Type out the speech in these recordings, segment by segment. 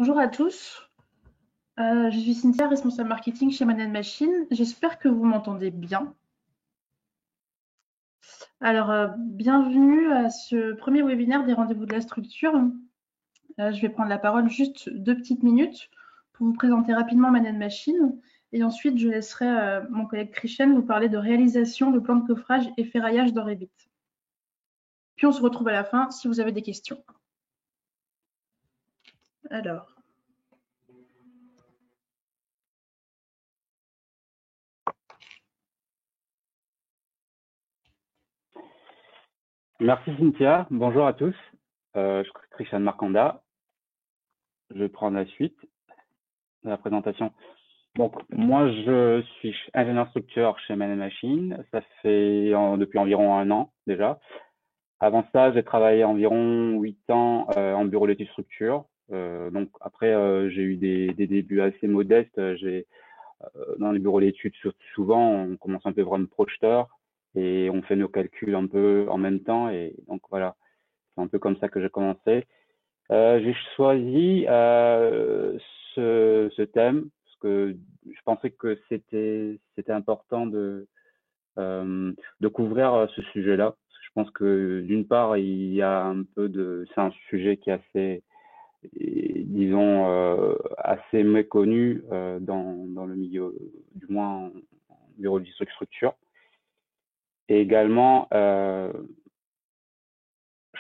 Bonjour à tous, je suis Cynthia, responsable marketing chez Man Machine. J'espère que vous m'entendez bien. Alors, bienvenue à ce premier webinaire des rendez-vous de la structure. Je vais prendre la parole juste 2 petites minutes pour vous présenter rapidement Man Machine et ensuite je laisserai mon collègue Christian vous parler de réalisation de plans de coffrage et ferraillage dans Revit. Puis on se retrouve à la fin si vous avez des questions. Alors. Merci Cynthia, bonjour à tous. Je suis Christian Marcanda. Je vais prendre la suite de la présentation. Donc, moi, je suis ingénieur structure chez Man Machine. Ça fait depuis environ 1 an déjà. Avant ça, j'ai travaillé environ 8 ans en bureau d'études structure. Donc après, j'ai eu des débuts assez modestes. Dans les bureaux d'études, souvent, on commence un peu vraiment projeteur et on fait nos calculs un peu en même temps. Et donc voilà, c'est un peu comme ça que j'ai commencé. J'ai choisi ce thème parce que je pensais que c'était important de couvrir ce sujet-là. Je pense que d'une part, il y a un peu c'est un sujet qui est assez, disons, assez méconnu dans le milieu, du moins en bureau de structure. Et également, je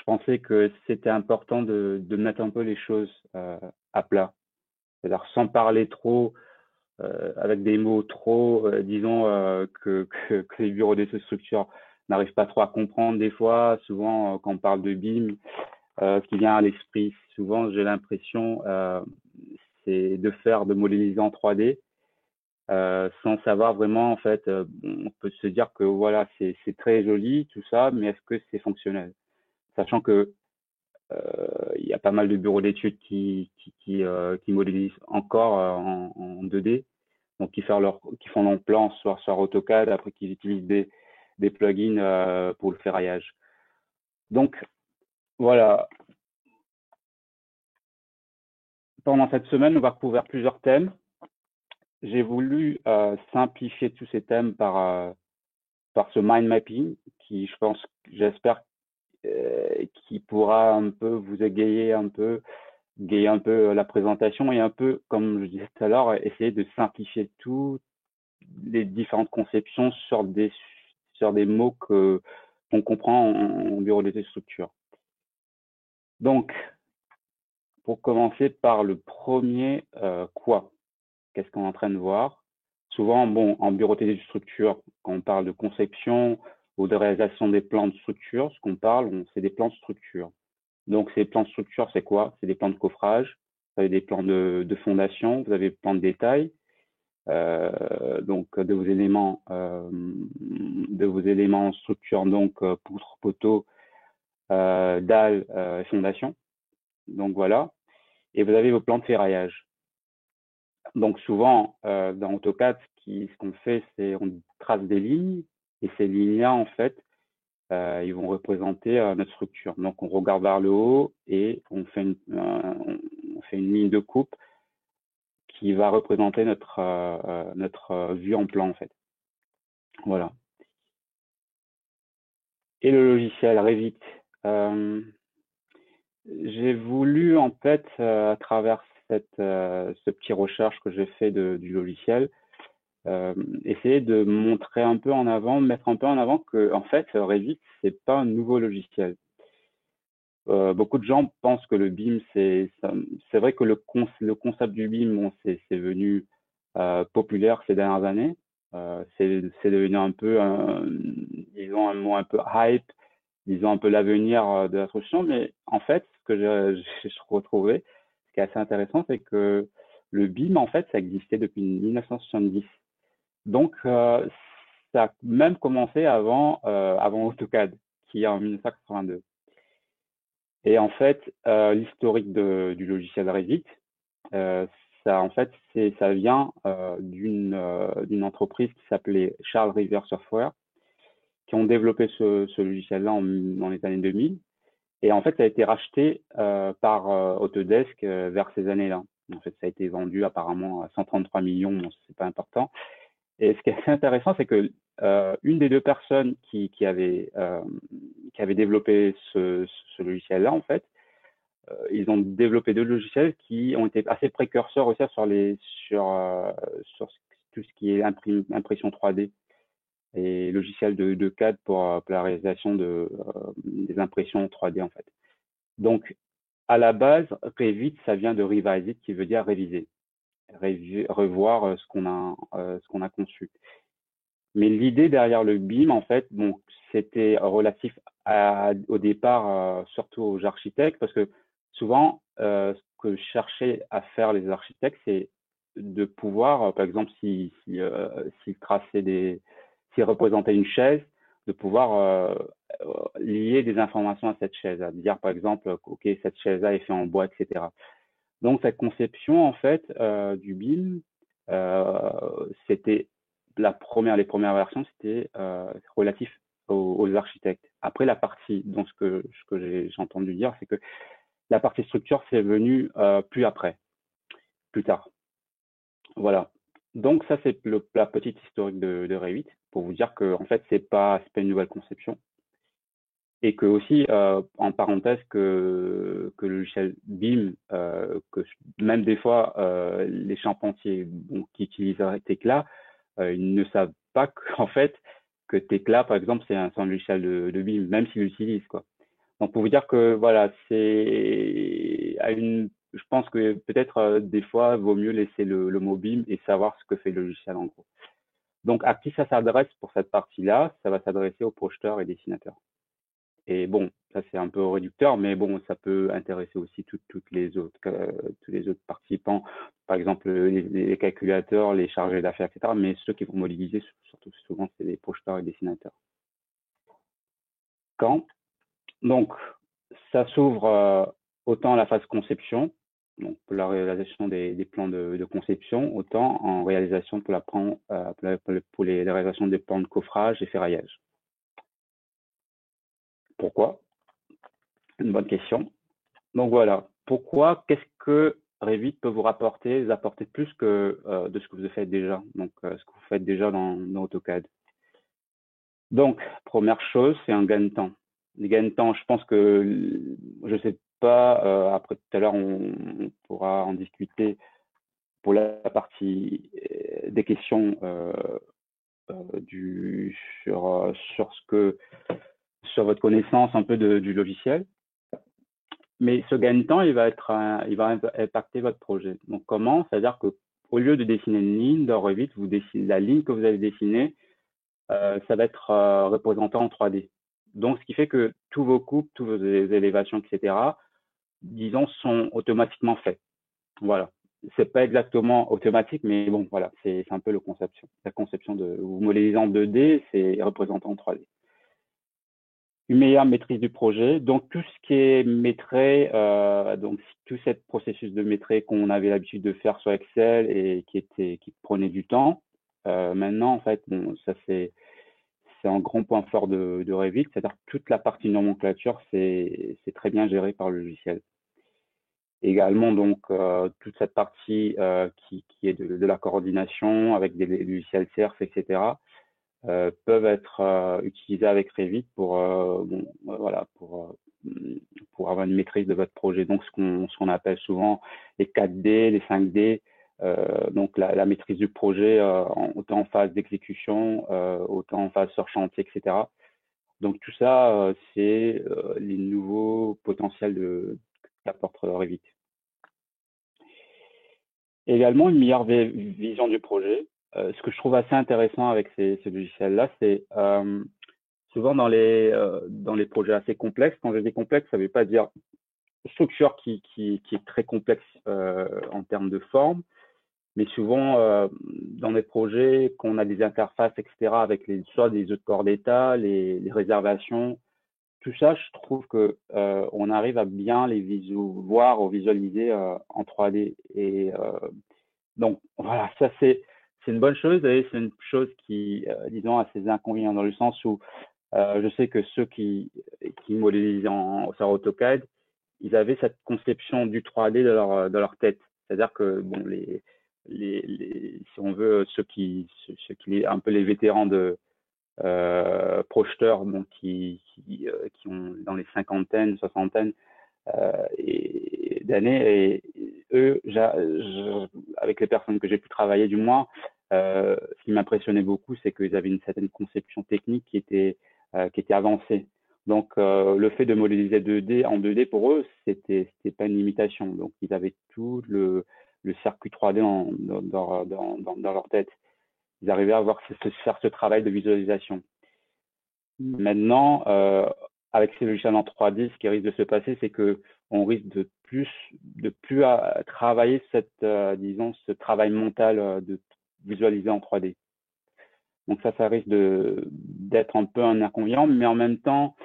pensais que c'était important de mettre un peu les choses à plat, c'est-à-dire sans parler trop, avec des mots trop, disons, que les bureaux d'études structure n'arrivent pas trop à comprendre des fois. Souvent, quand on parle de BIM, ce qui vient à l'esprit, souvent, j'ai l'impression, c'est de modéliser en 3D, sans savoir vraiment, en fait, on peut se dire que voilà, c'est très joli, tout ça, mais est-ce que c'est fonctionnel? Sachant que il y a pas mal de bureaux d'études qui modélisent encore en 2D, donc qui font leur plan soit sur AutoCAD, après qu'ils utilisent des plugins pour le ferraillage. Donc voilà, pendant cette semaine, on va couvrir plusieurs thèmes. J'ai voulu simplifier tous ces thèmes par ce mind mapping qui, j'espère, qui pourra un peu vous égayer un peu la présentation et un peu, comme je disais tout à l'heure, essayer de simplifier toutes les différentes conceptions sur des mots qu'on comprend en bureau d'études structure. Donc, pour commencer par le premier, quoi? Qu'est-ce qu'on est en train de voir? Souvent, bon, en bureau d'études structure, quand on parle de conception ou de réalisation des plans de structure, ce qu'on parle, c'est des plans de structure. Donc, ces plans de structure, c'est quoi? C'est des plans de coffrage, vous avez des plans de fondation, vous avez des plans de détail, donc de vos éléments structure, donc poutre, poteau, dalles, fondation. Donc voilà. Et vous avez vos plans de ferraillage. Donc souvent, dans AutoCAD, ce qu'on fait, c'est on trace des lignes, et ces lignes-là, en fait, ils vont représenter notre structure. Donc on regarde vers le haut et on fait une ligne de coupe qui va représenter notre vue en plan, en fait. Voilà. Et le logiciel Revit. J'ai voulu, en fait, à travers ce petit recherche que j'ai fait du logiciel, essayer de montrer un peu en avant, mettre un peu en avant que, en fait, Revit, c'est pas un nouveau logiciel. Beaucoup de gens pensent que le BIM, c'est vrai que le concept du BIM, bon, c'est devenu populaire ces dernières années. C'est devenu un peu, disons, un mot un peu hype, disons un peu l'avenir de la solution. Mais en fait, ce que j'ai retrouvé, ce qui est assez intéressant, c'est que le BIM, en fait, ça existait depuis 1970. Donc, ça a même commencé avant AutoCAD, qui est en 1982. Et en fait, l'historique du logiciel Revit, en fait, ça vient d'une entreprise qui s'appelait Charles River Software, qui ont développé ce logiciel-là dans les années 2000. Et en fait, ça a été racheté par Autodesk vers ces années-là. En fait, ça a été vendu apparemment à 133 millions, bon, c'est pas important. Et ce qui est assez intéressant, c'est que une des deux personnes qui avait développé ce logiciel-là, en fait, ils ont développé deux logiciels qui ont été assez précurseurs aussi sur tout ce qui est impression 3D et logiciel de CAD pour la réalisation des impressions 3D, en fait. Donc, à la base, Revit, ça vient de Revise It, qui veut dire réviser, revoir ce qu'on a conçu. Mais l'idée derrière le BIM, en fait, bon, c'était relatif au départ, surtout aux architectes, parce que souvent, ce que cherchaient à faire les architectes, c'est de pouvoir, par exemple, s'ils s'ils représentaient une chaise, de pouvoir lier des informations à cette chaise, à dire par exemple, ok, cette chaise-là est faite en bois, etc. Donc cette conception en fait du BIM, c'était les premières versions, c'était relatif aux architectes. Après la partie, donc ce que j'ai entendu dire, c'est que la partie structure c'est venu plus tard. Voilà. Donc ça c'est la petite historique de Revit pour vous dire que en fait c'est pas une nouvelle conception. Et que aussi, en parenthèse, que le logiciel BIM, que même des fois, les charpentiers qui utilisent Tekla, ils ne savent pas qu'en fait, que Tekla, par exemple, c'est un logiciel de BIM, même s'ils l'utilisent, quoi. Donc, pour vous dire que, voilà, je pense que peut-être, des fois, il vaut mieux laisser le mot BIM et savoir ce que fait le logiciel, en gros. Donc, à qui ça s'adresse pour cette partie-là? Ça va s'adresser aux projeteurs et dessinateurs. Et bon, ça c'est un peu réducteur, mais bon, ça peut intéresser aussi tous les autres participants, par exemple les calculateurs, les chargés d'affaires, etc. Mais ceux qui vont modéliser, surtout souvent, c'est les projeteurs et dessinateurs. Quand? Donc, ça s'ouvre autant à la phase conception, donc pour la réalisation des plans de conception, autant en réalisation pour les réalisations des plans de coffrage et ferraillage. Pourquoi? Une bonne question. Donc voilà, qu'est-ce que Revit peut vous apporter plus que de ce que vous faites déjà, donc ce que vous faites déjà dans AutoCAD. Donc, première chose, c'est un gain de temps. Les gains de temps, je pense que, je sais pas, après tout à l'heure, on pourra en discuter pour la partie des questions sur votre connaissance un peu du logiciel. Mais ce gain de temps, il va impacter votre projet. Donc comment? C'est-à-dire que au lieu de dessiner une ligne dans Revit, vous dessinez la ligne que vous avez dessinée, ça va être représenté en 3D. Donc ce qui fait que tous vos coupes, tous vos élévations, etc., disons, sont automatiquement faits. Voilà. C'est pas exactement automatique, mais bon, voilà, c'est un peu la conception de vous modélisez en 2D, c'est représenté en 3D. Une meilleure maîtrise du projet. Donc, tout ce qui est maîtrisé, donc tout ce processus de maîtrise qu'on avait l'habitude de faire sur Excel et qui prenait du temps, maintenant, en fait, bon, ça c'est un grand point fort de Revit, c'est-à-dire toute la partie nomenclature, c'est très bien géré par le logiciel. Également, donc, toute cette partie qui est de la coordination avec des logiciels CERF, etc., peuvent être utilisés avec Revit pour avoir une maîtrise de votre projet. Donc, ce qu'on appelle souvent les 4D, les 5D, donc la maîtrise du projet, autant en phase d'exécution, autant en phase sur chantier, etc. Donc, tout ça, c'est les nouveaux potentiels qu'apporte Revit. Également, une meilleure vision du projet. Ce que je trouve assez intéressant avec ces logiciels-là, c'est souvent dans les projets assez complexes. Quand je dis complexe, ça ne veut pas dire structure qui est très complexe en termes de forme, mais souvent dans les projets, qu'on a des interfaces, etc., avec soit des autres corps d'état, les réservations, tout ça, je trouve que on arrive à bien les voir ou visualiser en 3D. Et donc voilà, ça c'est une bonne chose et c'est une chose qui, disons, a ses inconvénients dans le sens où je sais que ceux qui modélisent sur AutoCAD, ils avaient cette conception du 3D dans leur tête. C'est-à-dire que bon, si on veut, un peu les vétérans de projeteurs, donc qui ont dans les cinquantaines, soixantaines d'années, et eux, avec les personnes que j'ai pu travailler du moins, ce qui m'impressionnait beaucoup, c'est qu'ils avaient une certaine conception technique qui était avancée. Donc, le fait de modéliser 2D en 2D pour eux, c'était pas une limitation. Donc, ils avaient tout le circuit 3D dans leur tête. Ils arrivaient à faire ce travail de visualisation. Maintenant, avec ces logiciels en 3D, ce qui risque de se passer, c'est que on risque de plus travailler disons, ce travail mental de visualiser en 3D. Donc ça risque d'être un peu un inconvénient, mais en même temps,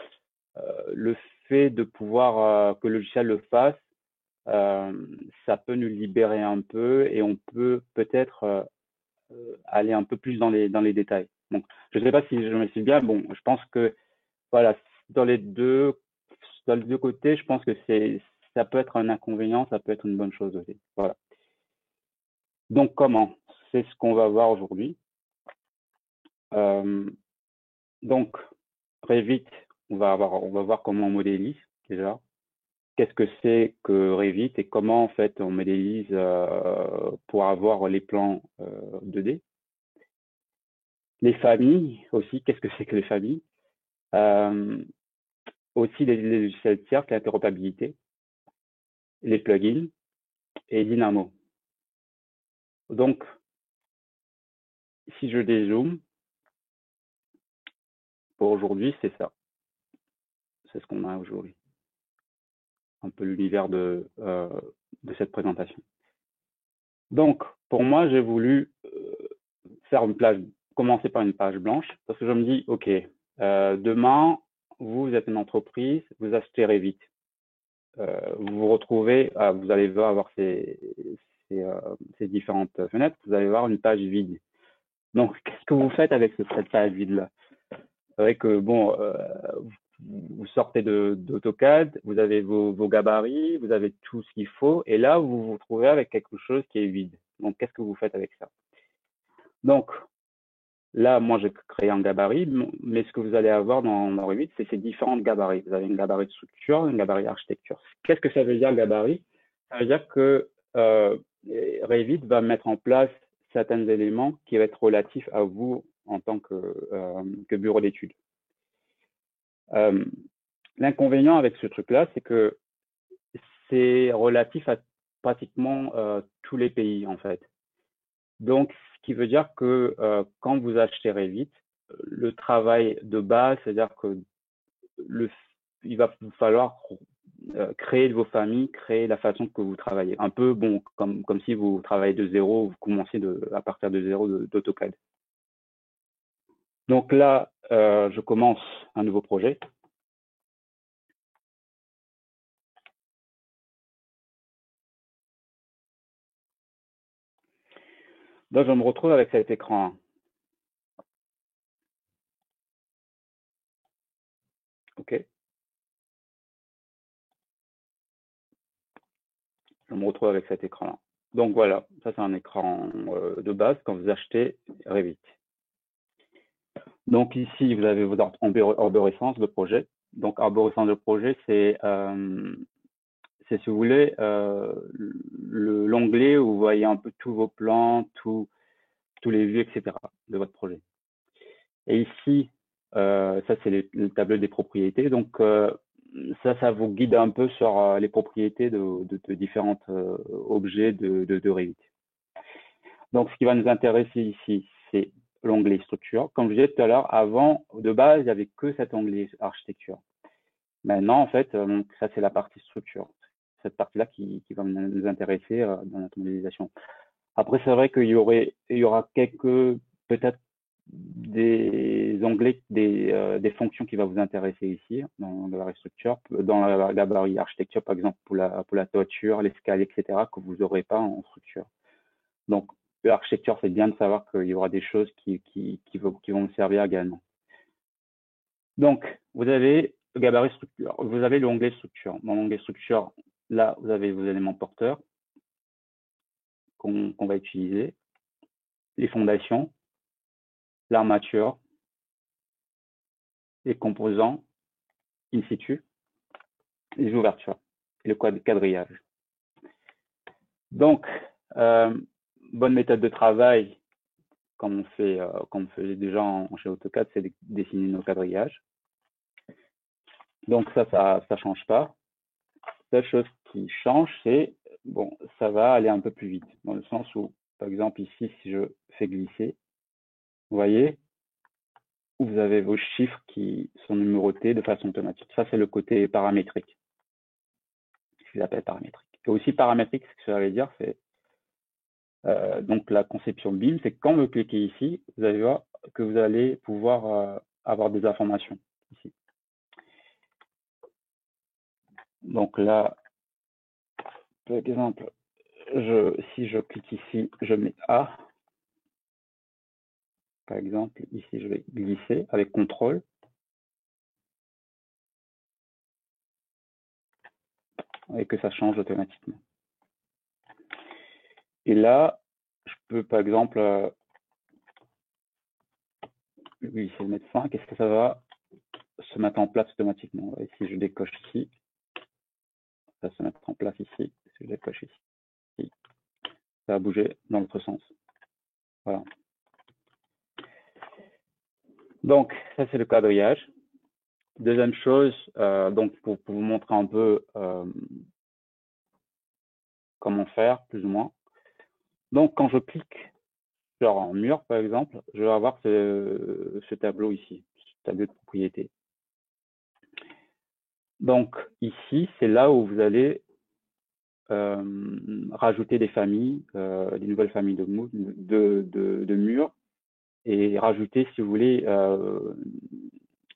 le fait de pouvoir que le logiciel le fasse, ça peut nous libérer un peu et on peut peut-être aller un peu plus dans les détails. Donc, je ne sais pas si je m'explique bien. Bon, je pense que voilà, dans les deux, dans les deux côtés, je pense que ça peut être un inconvénient, ça peut être une bonne chose aussi. Voilà. Donc, comment? C'est ce qu'on va voir aujourd'hui. Donc, Revit, on va voir comment on modélise déjà. Qu'est-ce que c'est que Revit et comment en fait on modélise pour avoir les plans 2D. Les familles aussi, qu'est-ce que c'est que les familles? Aussi les logiciels tiers, l'interopérabilité, les plugins et Dynamo. Donc, si je dézoome, pour aujourd'hui, c'est ça. C'est ce qu'on a aujourd'hui. Un peu l'univers de cette présentation. Donc, pour moi, j'ai voulu commencer par une page blanche, parce que je me dis, OK, demain, vous êtes une entreprise, vous achetez Revit. Vous vous retrouvez, vous allez avoir ces différentes fenêtres, vous allez voir une page vide. Donc, qu'est-ce que vous faites avec cette page vide-là? C'est vrai que, bon, vous sortez d'AutoCAD, vous avez vos gabarits, vous avez tout ce qu'il faut, et là, vous vous retrouvez avec quelque chose qui est vide. Donc, qu'est-ce que vous faites avec ça? Donc, là, moi, j'ai créé un gabarit, mais ce que vous allez avoir dans Revit, c'est ces différents gabarits. Vous avez une gabarit de structure, une gabarit d'architecture. Qu'est-ce que ça veut dire, gabarit? Ça veut dire que Revit va mettre en place certains éléments qui vont être relatifs à vous en tant que bureau d'études. L'inconvénient avec ce truc-là, c'est que c'est relatif à pratiquement tous les pays, en fait. Donc, ce qui veut dire que quand vous achetez Revit, le travail de base, c'est-à-dire que il va vous falloir créer de vos familles, créer la façon que vous travaillez. Un peu, bon, comme si vous travaillez de zéro, vous commenciez à partir de zéro d'AutoCAD. Donc là, je commence un nouveau projet. Donc, je me retrouve avec cet écran. OK. Je me retrouve avec cet écran-là. Donc voilà, ça c'est un écran de base quand vous achetez Revit. Donc ici, vous avez vos arborescences de projet. Donc arborescence de projet, c'est si vous voulez l'onglet où vous voyez un peu tous vos plans, tous les vues, etc. de votre projet. Et ici, ça c'est le tableau des propriétés. Donc ça vous guide un peu sur les propriétés de différents objets de Revit. Donc, ce qui va nous intéresser ici, c'est l'onglet structure. Comme je disais tout à l'heure, avant, de base, il n'y avait que cet onglet architecture. Maintenant, en fait, ça, c'est la partie structure. Cette partie-là qui va nous intéresser dans notre modélisation. Après, c'est vrai qu'il y aura peut-être des onglets, des fonctions qui vont vous intéresser ici, dans la structure, dans la gabarit architecture, par exemple, pour la toiture, l'escalier, etc., que vous n'aurez pas en structure. Donc, l'architecture, c'est bien de savoir qu'il y aura des choses qui vont me servir également. Donc, vous avez le gabarit structure, vous avez l'onglet structure. Dans l'onglet structure, là, vous avez vos éléments porteurs. qu'on va utiliser, les fondations, l'armature, les composants in situ, les ouvertures et le quadrillage. Donc, bonne méthode de travail, comme on faisait déjà chez AutoCAD, c'est de dessiner nos quadrillages. Donc ça change pas. La seule chose qui change, c'est, bon, ça va aller un peu plus vite, dans le sens où, par exemple, ici, si je fais glisser, vous voyez, où vous avez vos chiffres qui sont numérotés de façon automatique. Ça, c'est le côté paramétrique. Ce qu'ils appellent paramétrique. Et aussi paramétrique, ce que ça veut dire, c'est donc la conception BIM, c'est quand vous cliquez ici, vous allez voir que vous allez pouvoir avoir des informations ici. Donc là, par exemple, si je clique ici, je mets A. Par exemple, ici, je vais glisser avec CTRL. Et que ça change automatiquement. Et là, je peux, par exemple, glisser le mettre 5. Est-ce que ça va se mettre en place automatiquement? Et si je décoche ici, ça va se mettre en place ici. Si je décoche ici, ça va bouger dans l'autre sens. Voilà. Donc, ça, c'est le quadrillage. Deuxième chose, donc pour vous montrer un peu comment faire, plus ou moins. Donc, quand je clique sur un mur, par exemple, je vais avoir ce tableau ici, ce tableau de propriété. Donc, ici, c'est là où vous allez rajouter des familles, des nouvelles familles de murs, et rajouter, si vous voulez,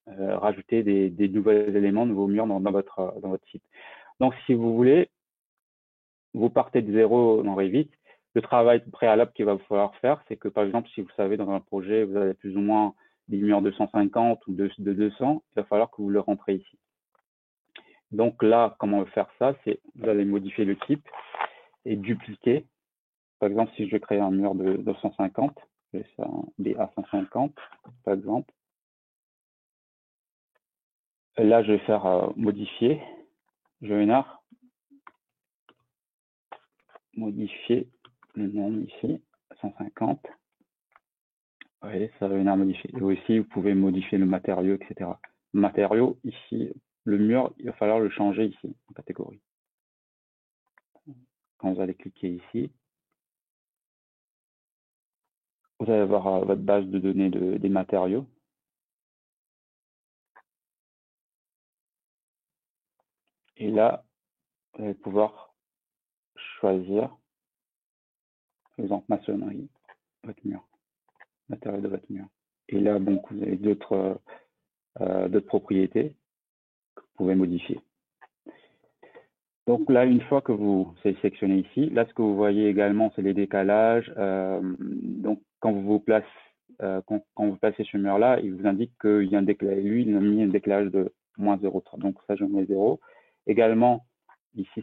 rajouter des nouveaux éléments, nouveaux murs dans votre site. Donc, si vous voulez, vous partez de zéro dans Revit. Le travail préalable qu'il va vous falloir faire, c'est que, par exemple, si vous savez, dans un projet, vous avez plus ou moins des murs de 150 ou de 200, il va falloir que vous le rentrez ici. Donc là, comment on va faire ça? C'est vous allez modifier le type et dupliquer. Par exemple, si je crée un mur de 150, je vais faire un BA 150, par exemple. Là, je vais faire modifier. Je vais venir modifier le nom ici, 150. Vous voyez, ça va venir modifier. Et aussi, vous pouvez modifier le matériau, etc. Le matériau, ici, le mur, il va falloir le changer ici, en catégorie. Quand vous allez cliquer ici, vous allez avoir votre base de données des matériaux. Et là, vous allez pouvoir choisir, par exemple, maçonnerie, votre mur, matériau de votre mur. Et là, donc, vous avez d'autres propriétés que vous pouvez modifier. Donc là, une fois que vous sélectionnez ici, là, ce que vous voyez également, c'est les décalages. Donc, quand vous placez ce mur-là, il vous indique qu'il y a un décalage. Lui, il a mis un décalage de moins 0,3. Donc, ça, je mets 0. Également, ici,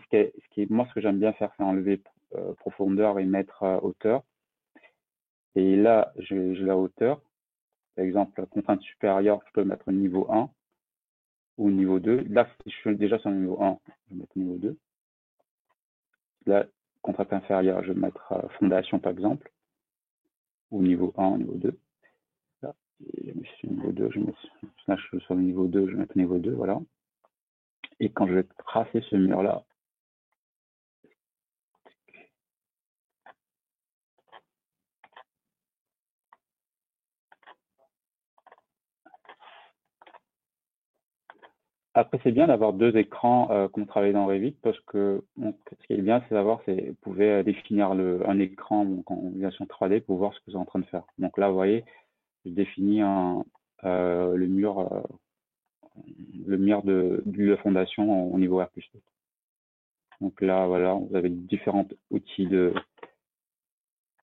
moi, ce que j'aime bien faire, c'est enlever profondeur et mettre hauteur. Et là, j'ai la hauteur. Par exemple, contrainte supérieure, je peux mettre niveau 1 ou niveau 2. Là, si je suis déjà sur le niveau 1, je vais mettre niveau 2. Là, contrainte inférieure, je vais mettre fondation, par exemple, ou niveau 1, niveau 2. Là, je me suis niveau 2, là, je suis sur le niveau 2, je vais mettre niveau 2, voilà. Et quand je vais tracer ce mur-là, après, c'est bien d'avoir deux écrans quand on travaille dans Revit parce que donc, ce qui est bien, c'est d'avoir, vous pouvez définir un écran donc, en version 3D pour voir ce que vous êtes en train de faire. Donc là, vous voyez, je définis le mur de la fondation au niveau R+2. Donc là, voilà, vous avez différents outils de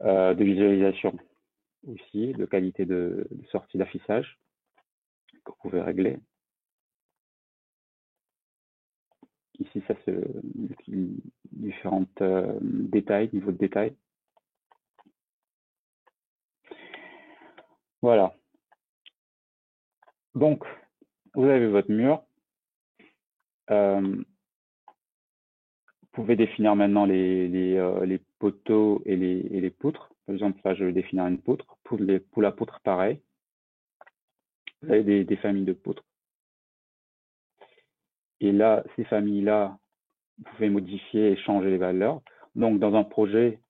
visualisation aussi, de qualité de sortie d'affichage que vous pouvez régler. Ici, ça c'est différents détails, niveau de détail. Voilà. Donc, vous avez votre mur. Vous pouvez définir maintenant les poteaux et les poutres. Par exemple, là, je vais définir une poutre. Pour la poutre, pareil. Vous avez des familles de poutres. Et là, ces familles-là, vous pouvez modifier et changer les valeurs. Donc, dans un projet,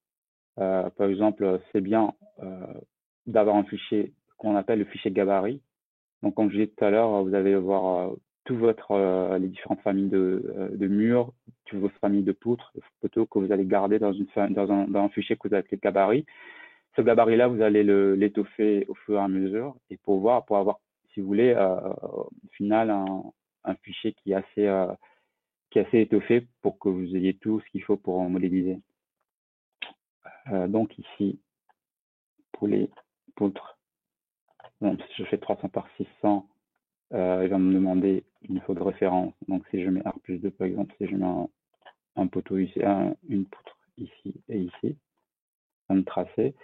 par exemple, c'est bien d'avoir un fichier qu'on appelle le fichier gabarit. Donc, comme je disais tout à l'heure, vous allez voir les différentes familles de murs, toutes vos familles de poutres, de poteaux que vous allez garder dans un fichier que vous appelez gabarit. Ce gabarit-là, vous allez l'étoffer au fur et à mesure et pour avoir, si vous voulez, au final, un fichier qui est assez étoffé pour que vous ayez tout ce qu'il faut pour modéliser. Donc ici, pour les poutres, bon, si je fais 300 par 600, il va me demander une faute de référence. Donc si je mets R+2 par exemple, si je mets un poteau ici, une poutre ici et ici, ça va me tracer.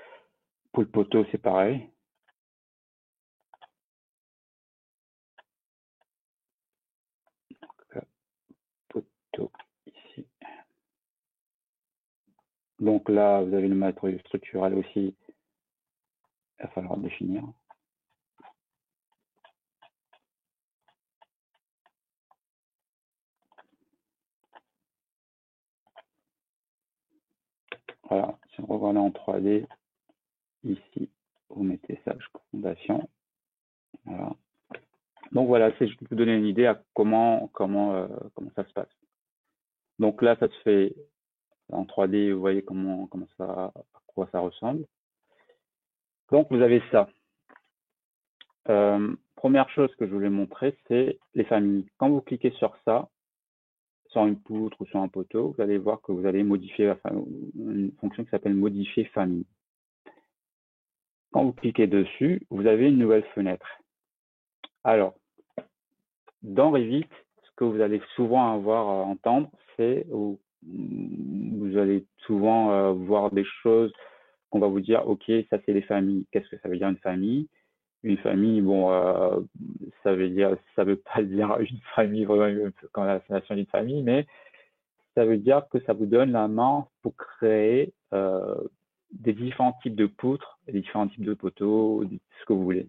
Pour le poteau, c'est pareil. Poteau ici. Donc là, vous avez le matériau structurel aussi, il va falloir définir. Voilà, si on revoit là en 3D, ici, vous mettez ça, fondation. Voilà. Donc voilà, c'est juste pour vous donner une idée à comment ça se passe. Donc là, ça se fait en 3D, vous voyez à quoi ça ressemble. Donc vous avez ça. Première chose que je voulais montrer, c'est les familles. Quand vous cliquez sur ça, sur une poutre ou sur un poteau, vous allez voir que vous allez modifier une fonction qui s'appelle modifier famille. Quand vous cliquez dessus, vous avez une nouvelle fenêtre. Alors, dans Revit, ce que vous allez souvent avoir à entendre, c'est vous allez souvent voir des choses qu'on va vous dire, OK, ça c'est les familles. Qu'est-ce que ça veut dire une famille? Une famille, bon, ça veut pas dire une famille vraiment quand la création d'une famille, mais ça veut dire que ça vous donne la main pour créer des différents types de poutres, des différents types de poteaux, ce que vous voulez.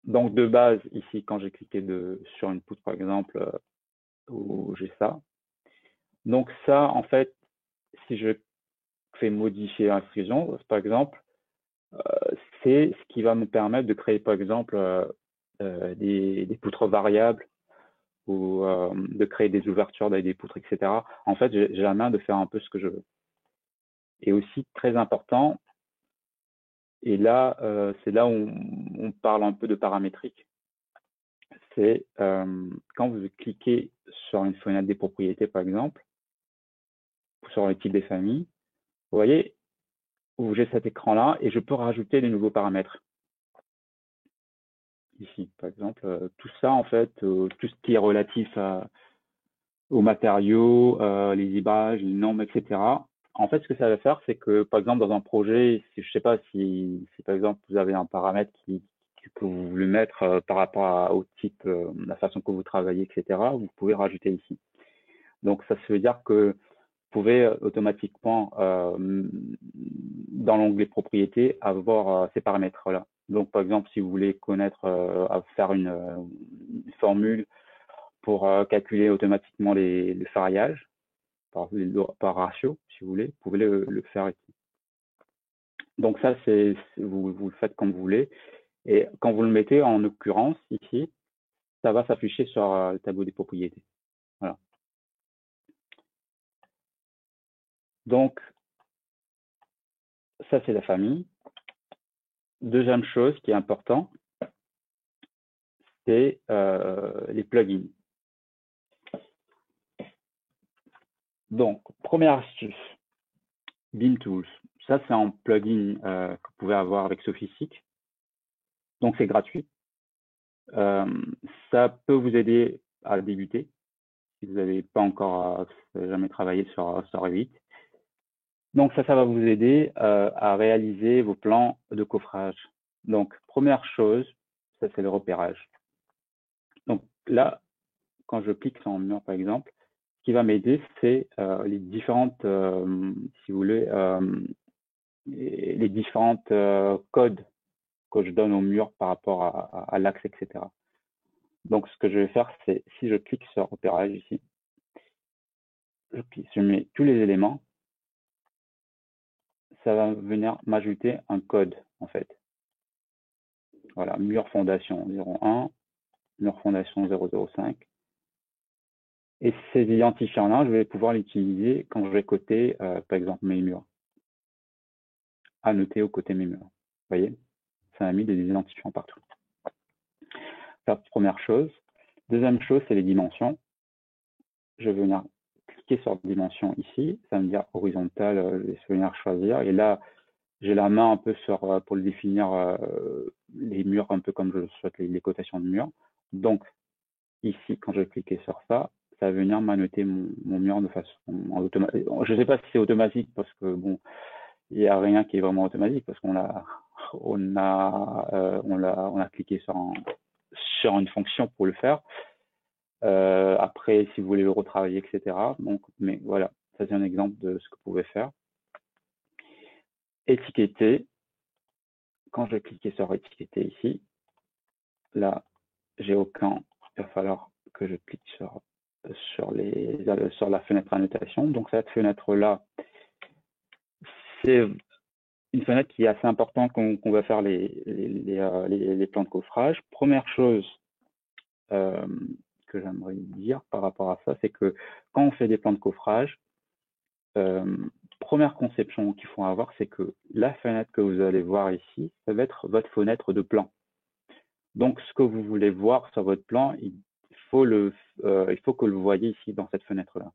Donc de base, ici, quand j'ai cliqué sur une poutre, par exemple, où j'ai ça. Donc ça, en fait, si je fais modifier l'instruction, par exemple, c'est ce qui va me permettre de créer, par exemple, des poutres variables ou de créer des ouvertures avec des poutres, etc. En fait, j'ai la main de faire un peu ce que je veux. Et aussi, très important, et là, c'est là où on parle un peu de paramétrique, c'est quand vous cliquez sur une fenêtre des propriétés, par exemple, sur le type des familles, vous voyez où j'ai cet écran-là et je peux rajouter des nouveaux paramètres. Ici, par exemple, tout ça, en fait, tout ce qui est relatif aux matériaux, les librages, les normes, etc. En fait, ce que ça va faire, c'est que, par exemple, dans un projet, je ne sais pas si, par exemple, vous avez un paramètre que vous voulez mettre par rapport au type, la façon que vous travaillez, etc., vous pouvez rajouter ici. Donc, ça veut dire que vous pouvez automatiquement, dans l'onglet propriétés, avoir ces paramètres-là. Donc, par exemple, si vous voulez connaître, faire une formule pour calculer automatiquement le fariage par ratio, si vous voulez, vous pouvez le faire ici. Donc ça, vous le faites comme vous voulez. Et quand vous le mettez en occurrence ici, ça va s'afficher sur le tableau des propriétés. Voilà. Donc, ça, c'est la famille. Deuxième chose qui est important, c'est les plugins. Donc, première astuce, Beam Tools. Ça, c'est un plugin que vous pouvez avoir avec Sophistic. Donc, c'est gratuit. Ça peut vous aider à débuter si vous n'avez pas encore jamais travaillé sur Revit. Donc ça va vous aider à réaliser vos plans de coffrage. Donc, première chose, ça c'est le repérage. Donc là, quand je clique sur un mur, par exemple, ce qui va m'aider, c'est les différentes, si vous voulez, les différentes codes que je donne au mur par rapport à l'axe, etc. Donc, ce que je vais faire, c'est si je clique sur repérage ici, je mets tous les éléments, ça va venir m'ajouter un code, en fait. Voilà, mur fondation 01, mur fondation 005. Et ces identifiants-là, je vais pouvoir l'utiliser quand je vais coter, par exemple, mes murs. À noter aux côtés mes murs. Vous voyez, ça m'a mis des identifiants partout. Ça, première chose. Deuxième chose, c'est les dimensions. Je vais venir cliquer sur dimension ici. Ça va me dire horizontale, je vais venir choisir. Et là, j'ai la main un peu sur, pour le définir les murs, un peu comme je souhaite les cotations de murs. Donc, ici, quand je vais cliquer sur ça, ça va venir m'annoter mon mur de façon automatique. Je ne sais pas si c'est automatique parce que, bon, il n'y a rien qui est vraiment automatique parce qu'on a cliqué sur une fonction pour le faire. Après, si vous voulez le retravailler, etc. Donc, mais voilà, ça c'est un exemple de ce que vous pouvez faire. Étiqueter. Quand je vais cliquer sur étiqueter ici, là, j'ai aucun. Il va falloir que je clique sur la fenêtre annotation. Donc cette fenêtre-là, c'est une fenêtre qui est assez importante qu'on va faire les plans de coffrage. Première chose que j'aimerais dire par rapport à ça, c'est que quand on fait des plans de coffrage, première conception qu'il faut avoir, c'est que la fenêtre que vous allez voir ici, ça va être votre fenêtre de plan. Donc, ce que vous voulez voir sur votre plan, il faut que vous voyez ici dans cette fenêtre-là.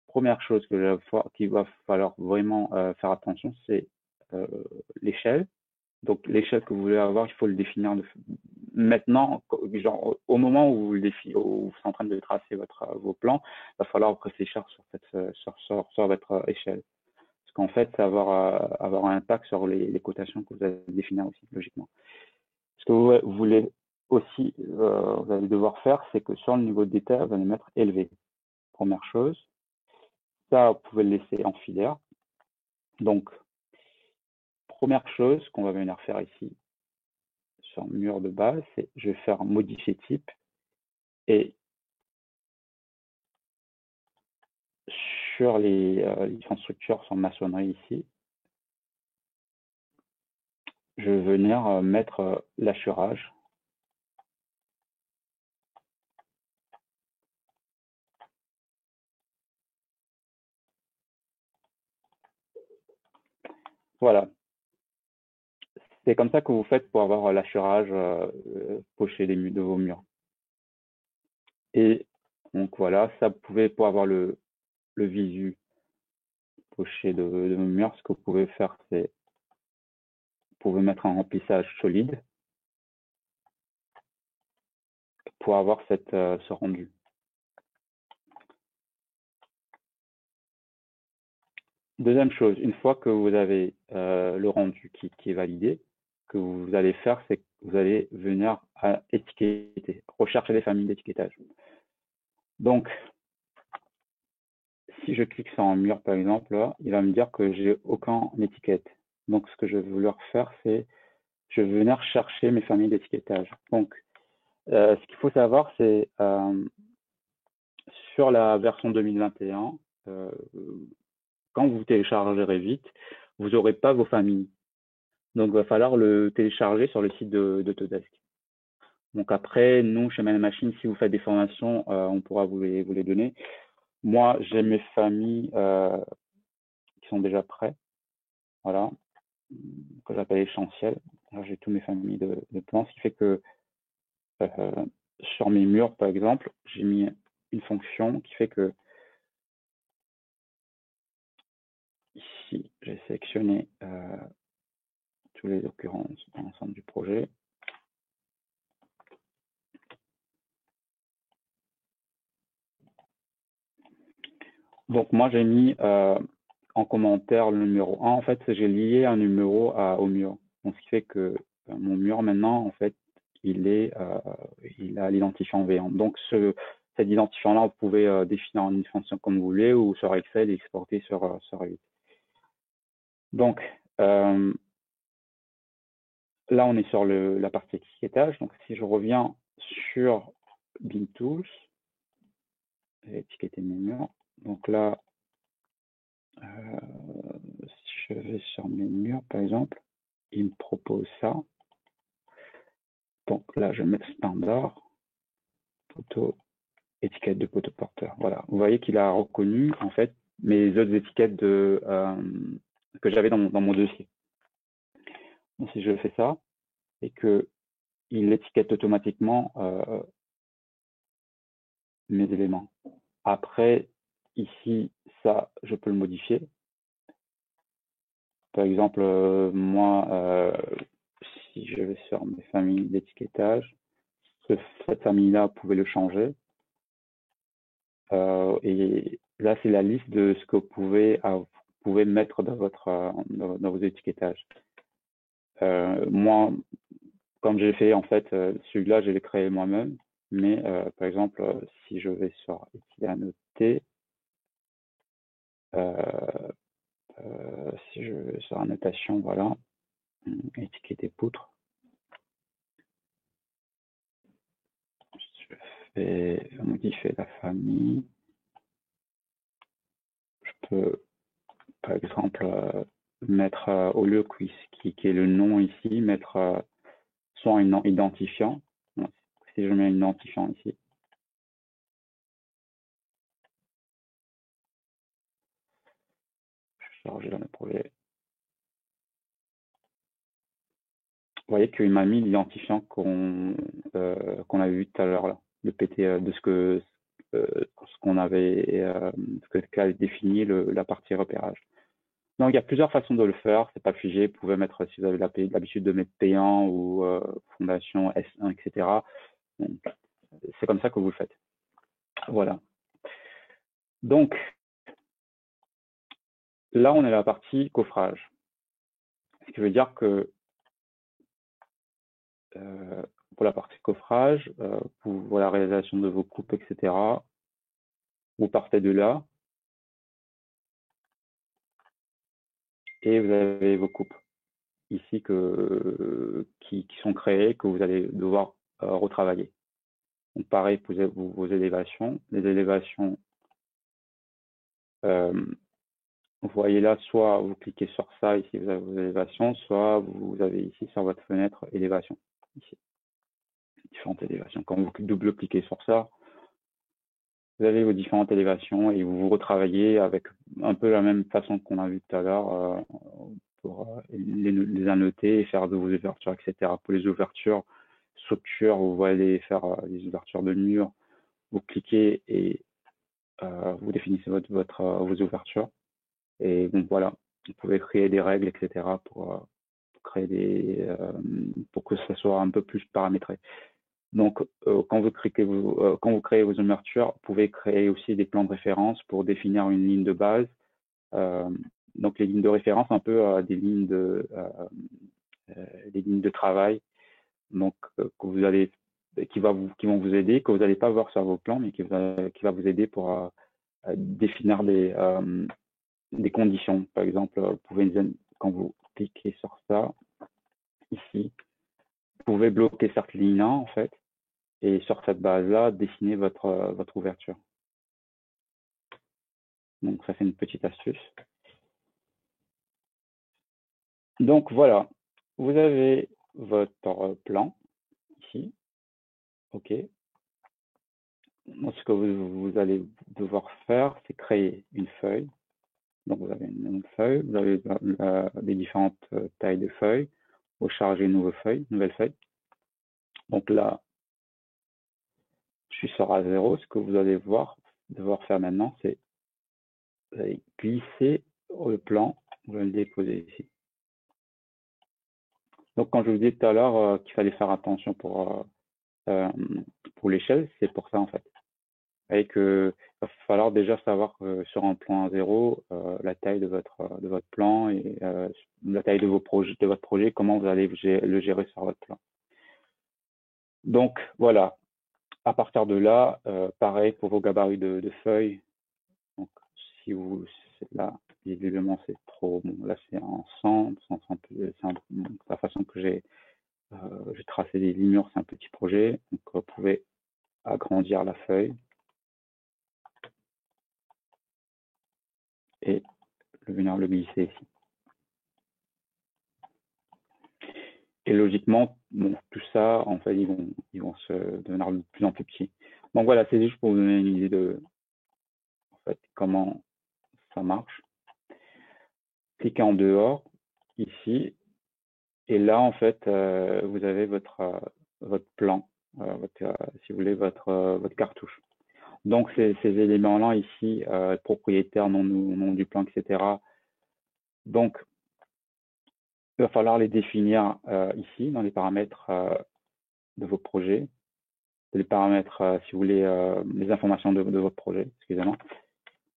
Première chose qu'il va falloir vraiment faire attention, c'est l'échelle. Donc, l'échelle que vous voulez avoir, il faut le définir maintenant, genre, au moment où vous êtes en train de tracer vos plans, il va falloir réfléchir sur votre échelle. Parce qu'en fait, ça va avoir un impact sur les cotations que vous allez définir aussi, logiquement. Ce que vous voulez aussi, vous allez devoir faire, c'est que sur le niveau de détail, vous allez mettre élevé. Première chose. Ça, vous pouvez le laisser en filaire. Donc, première chose qu'on va venir faire ici, sur le mur de base, c'est je vais faire modifier type et sur les différentes structures sur maçonnerie ici, je vais venir mettre l'assurage. Voilà. C'est comme ça que vous faites pour avoir l'assurage poché de vos murs. Et donc voilà, ça vous pouvez pour avoir le visu poché de vos murs, ce que vous pouvez faire, c'est vous pouvez mettre un remplissage solide pour avoir ce rendu. Deuxième chose, une fois que vous avez le rendu qui est validé, que vous allez faire, c'est que vous allez venir à étiqueter, rechercher des familles d'étiquetage. Donc, si je clique sur un mur, par exemple, là, il va me dire que j'ai aucune étiquette. Donc, ce que je vais vouloir faire, c'est je vais venir chercher mes familles d'étiquetage. Donc, ce qu'il faut savoir, c'est sur la version 2021, quand vous téléchargerez vite, vous n'aurez pas vos familles. Donc, il va falloir le télécharger sur le site d'Autodesk. Donc après, nous, chez Man Machine, si vous faites des formations, on pourra vous les donner. Moi, j'ai mes familles qui sont déjà prêtes, voilà, que j'appelle essentielles. J'ai tous mes familles de plans, ce qui fait que sur mes murs, par exemple, j'ai mis une fonction qui fait que ici, j'ai sélectionné tous les occurrences dans l'ensemble du projet. Donc moi, j'ai mis en commentaire le numéro 1. En fait, j'ai lié un numéro au mur. Donc, ce qui fait que mon mur maintenant, en fait, il a l'identifiant V1. Donc, cet identifiant-là, vous pouvez définir une fonction comme vous voulez ou sur Excel et exporter sur Revit. Donc, là, on est sur la partie étiquetage. Donc, si je reviens sur Bin Tools, je vais étiqueter mes murs. Donc là, si je vais sur mes murs, par exemple, il me propose ça. Donc là, je mets standard, poteau, étiquette de poteau porteur. Voilà, vous voyez qu'il a reconnu en fait mes autres étiquettes que j'avais dans mon dossier. Donc, si je fais ça et que il étiquette automatiquement mes éléments. Après, ici, ça, je peux le modifier. Par exemple, moi, si je vais sur mes familles d'étiquetage, cette famille-là, vous pouvez le changer. Et là, c'est la liste de ce que vous pouvez mettre dans dans vos étiquetages. Moi, comme j'ai fait, en fait, celui-là, je l'ai créé moi-même. Mais, par exemple, si je vais sur ici à noter, si je vais sur annotation, voilà, étiqueter poutre. Je fais modifier la famille. Je peux, par exemple, mettre au lieu qui est le nom ici, mettre soit un identifiant. Si je mets un identifiant ici, je vais charger dans le projet. Vous voyez qu'il m'a mis l'identifiant qu'on avait vu tout à l'heure là, le PT de ce qu'on avait, ce qu'avait défini la partie repérage. Donc, il y a plusieurs façons de le faire. C'est pas figé. Vous pouvez mettre, si vous avez l'habitude de mettre P1 ou Fondation S1, etc. C'est comme ça que vous le faites. Voilà. Donc, là, on est à la partie coffrage. Ce qui veut dire que pour la partie coffrage, pour la réalisation de vos coupes, etc., vous partez de là et vous avez vos coupes ici qui sont créées, que vous allez devoir retravailler. Donc pareil pour vos élévations. Les élévations, vous voyez là, soit vous cliquez sur ça, ici vous avez vos élévations, soit vous avez ici sur votre fenêtre élévation. Ici, différentes élévations. Quand vous double-cliquez sur ça, vous avez vos différentes élévations et vous retravaillez avec un peu la même façon qu'on a vu tout à l'heure pour les annoter et faire de vos ouvertures, etc. Pour les ouvertures, structure, vous allez faire les ouvertures de mur, vous cliquez et vous définissez vos ouvertures. Et donc voilà, vous pouvez créer des règles, etc. pour créer pour que ça soit un peu plus paramétré. Donc, quand vous créez vos ouvertures, vous pouvez créer aussi des plans de référence pour définir une ligne de base. Donc, les lignes de référence, un peu des lignes de travail, donc qui vont vous aider, que vous n'allez pas voir sur vos plans, mais qui va vous aider pour définir des conditions. Par exemple, quand vous cliquez sur ça, ici, vous pouvez bloquer cette ligne-là, en fait, et sur cette base-là, dessiner votre ouverture. Donc, ça, c'est une petite astuce. Donc, voilà. Vous avez votre plan, ici. OK. Donc, ce que vous allez devoir faire, c'est créer une feuille. Donc, vous avez une feuille, vous avez des différentes tailles de feuilles. Vous chargez une nouvelle feuille. Donc là, je suis sur A0. Ce que vous allez devoir faire maintenant, c'est vous allez glisser le plan, vous allez le déposer ici. Donc, quand je vous disais tout à l'heure qu'il fallait faire attention pour l'échelle, c'est pour ça en fait. Et que va falloir déjà savoir sur un plan 0, la taille de votre plan et la taille de votre projet, comment vous allez le gérer sur votre plan. Donc voilà, à partir de là, pareil pour vos gabarits de feuilles. Donc si vous là, visiblement c'est trop, bon là c'est en 100, la façon que j'ai tracé des lignes, c'est un petit projet, donc vous pouvez agrandir la feuille et venir le glisser ici. Et logiquement, bon, tout ça, en fait, ils vont se devenir de plus en plus petits. Donc voilà, c'est juste pour vous donner une idée de en fait, comment ça marche. Cliquez en dehors, ici, et là, en fait, vous avez votre plan, si vous voulez, votre cartouche. Donc ces éléments-là ici, propriétaire, nom du plan, etc. Donc, il va falloir les définir ici, dans les paramètres de vos projets, les paramètres, si vous voulez, les informations de votre projet, excusez-moi.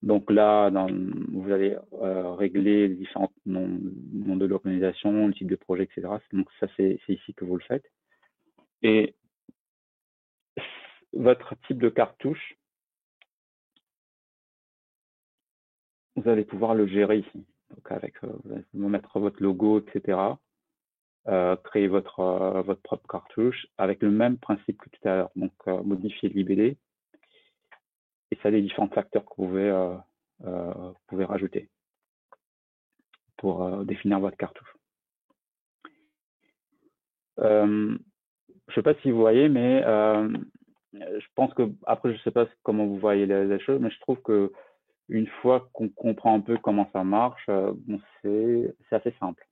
Donc là, vous allez régler les différents noms de l'organisation, le type de projet, etc. Donc ça, c'est ici que vous le faites. Et votre type de cartouche, vous allez pouvoir le gérer ici. Donc vous allez mettre votre logo, etc. Créer votre propre cartouche avec le même principe que tout à l'heure. Donc modifier le libellé. Et ça a des différents facteurs que vous pouvez rajouter pour définir votre cartouche. Je ne sais pas si vous voyez, mais je pense que, après, je ne sais pas comment vous voyez les choses, mais je trouve que une fois qu'on comprend un peu comment ça marche, bon, c'est assez simple.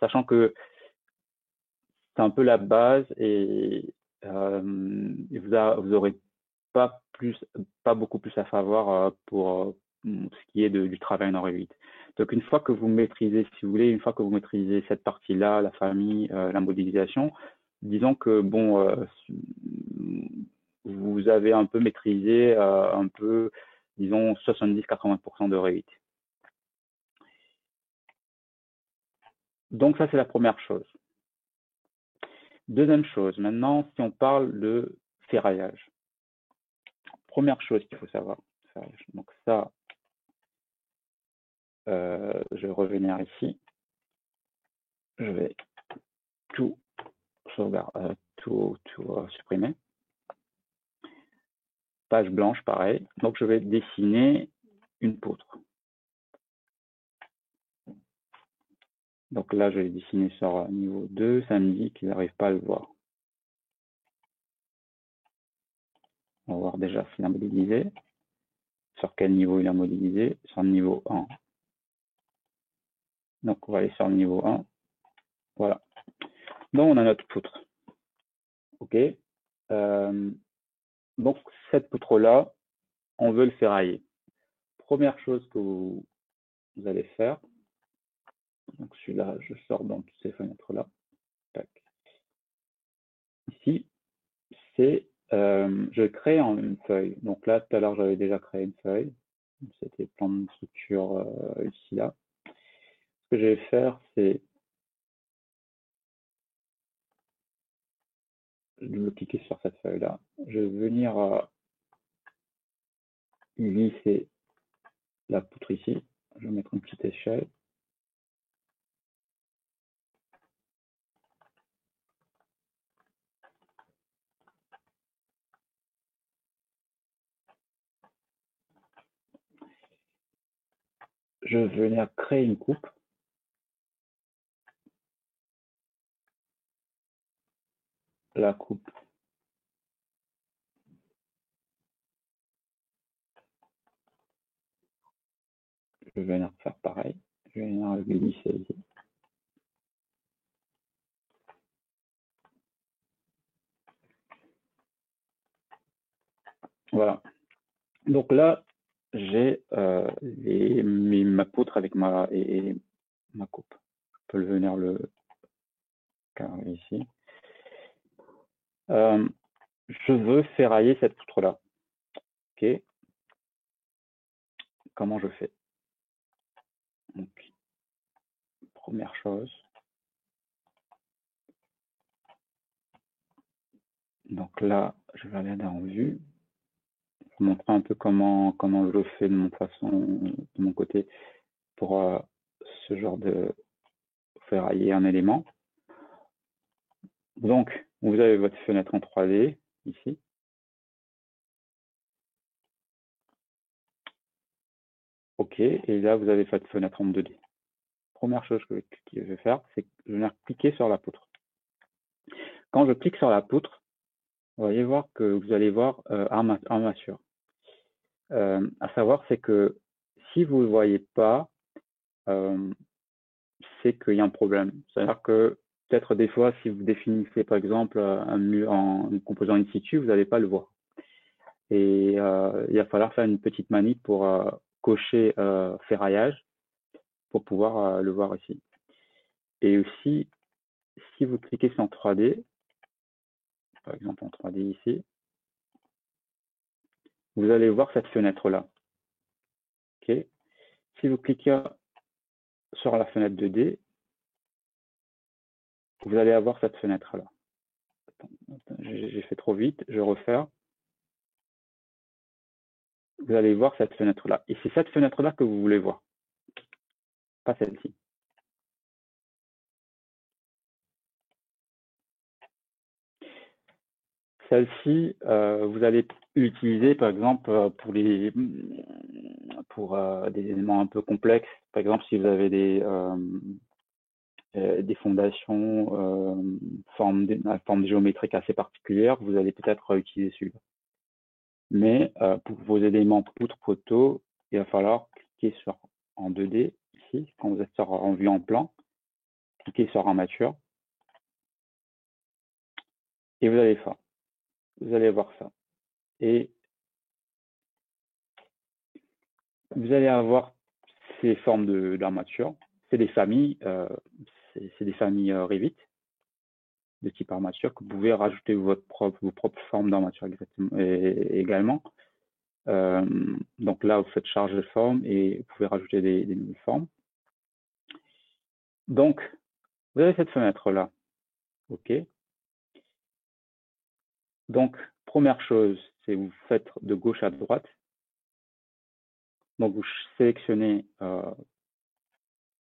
Sachant que c'est un peu la base et vous n'aurez pas beaucoup plus à savoir pour ce qui est du travail en Revit. Donc une fois que vous maîtrisez, si vous voulez, une fois que vous maîtrisez cette partie-là, la famille, la modélisation, disons que bon, vous avez un peu maîtrisé un peu, disons 70-80% de Revit. Donc ça c'est la première chose. Deuxième chose, maintenant si on parle de ferraillage. Première chose qu'il faut savoir, donc ça, je vais revenir ici, je vais tout supprimer. Page blanche, pareil. Donc, je vais dessiner une poutre. Donc là, je vais dessiner sur niveau 2. Ça me dit qu'il n'arrive pas à le voir. On va voir déjà s'il a modélisé. Sur quel niveau il a modélisé. Sur le niveau 1. Donc, on va aller sur le niveau 1. Voilà. Donc, on a notre poutre. OK. Donc, cette poutre-là, on veut le ferrailler. Première chose que vous allez faire, donc celui-là, je sors dans toutes ces fenêtres-là. Ici, c'est je crée une feuille. Donc là, tout à l'heure, j'avais déjà créé une feuille. C'était plan de structure ici, là. Ce que je vais faire, c'est double-cliquer sur cette feuille-là. Je vais venir glisser la poutre ici. Je vais mettre une petite échelle. Je vais venir créer une coupe. La coupe. Je vais venir faire pareil. Je vais venir glisser ici. Voilà. Donc là, j'ai ma poutre avec ma coupe. Je peux venir le carrer ici. Je veux ferrailler cette poutre-là. OK. comment je fais? Donc, première chose. Donc là, je vais aller dans vue. Je vais vous montrer un peu comment je le fais de mon côté pour ce genre de ferrailler un élément. Donc, vous avez votre fenêtre en 3D ici. OK, et là, vous avez votre fenêtre en 2D. Première chose que je vais faire, c'est que je vais venir cliquer sur la poutre. Quand je clique sur la poutre, vous allez voir que vous allez voir armature. À savoir, c'est que si vous ne le voyez pas, c'est qu'il y a un problème. C'est-à-dire que peut-être des fois, si vous définissez par exemple un mur en composant in situ, vous n'allez pas le voir. Et il va falloir faire une petite manip pour cocher ferraillage pour pouvoir le voir ici. Et aussi, si vous cliquez sur 3D, par exemple en 3D ici, vous allez voir cette fenêtre-là. Okay. Si vous cliquez sur la fenêtre 2D, vous allez avoir cette fenêtre-là. J'ai fait trop vite, je refais. Vous allez voir cette fenêtre-là. Et c'est cette fenêtre-là que vous voulez voir, pas celle-ci. Celle-ci, vous allez l'utiliser par exemple pour des éléments un peu complexes. Par exemple, si vous avez des fondations à forme géométrique assez particulière, vous allez peut-être utiliser celui-là. Mais pour vos éléments poutre poteau, il va falloir cliquer sur en 2D ici, quand vous êtes en vue en plan, cliquez sur armature et vous allez faire. Vous allez voir ça. Et vous allez avoir ces formes d'armature. C'est des familles, Revit de type armature que vous pouvez rajouter vos propres formes d'armature également. Donc là, vous faites charge de forme et vous pouvez rajouter des nouvelles formes. Donc, vous avez cette fenêtre-là. OK. Donc, première chose, c'est vous faites de gauche à droite. Donc, vous sélectionnez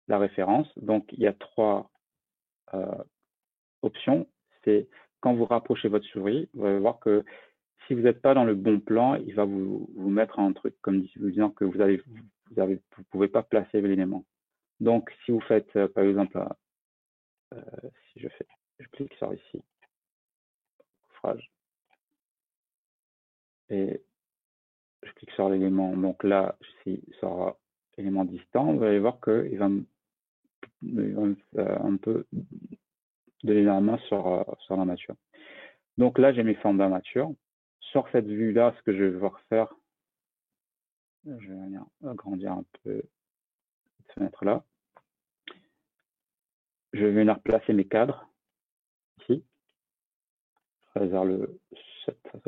la référence. Donc, il y a 3 options. C'est quand vous rapprochez votre souris, vous allez voir que si vous n'êtes pas dans le bon plan, il va vous mettre un truc comme vous disant que vous pouvez pas placer l'élément. Donc, si vous faites, par exemple, si je clique sur ici, coffrage, et je clique sur l'élément. Donc là, si sur élément distant, vous allez voir qu'il va me faire un peu donner la main sur l'armature. Donc là, j'ai mes formes d'armature. Sur cette vue-là, ce que je vais devoir faire, je vais venir agrandir un peu cette fenêtre-là. Je vais venir placer mes cadres ici, vers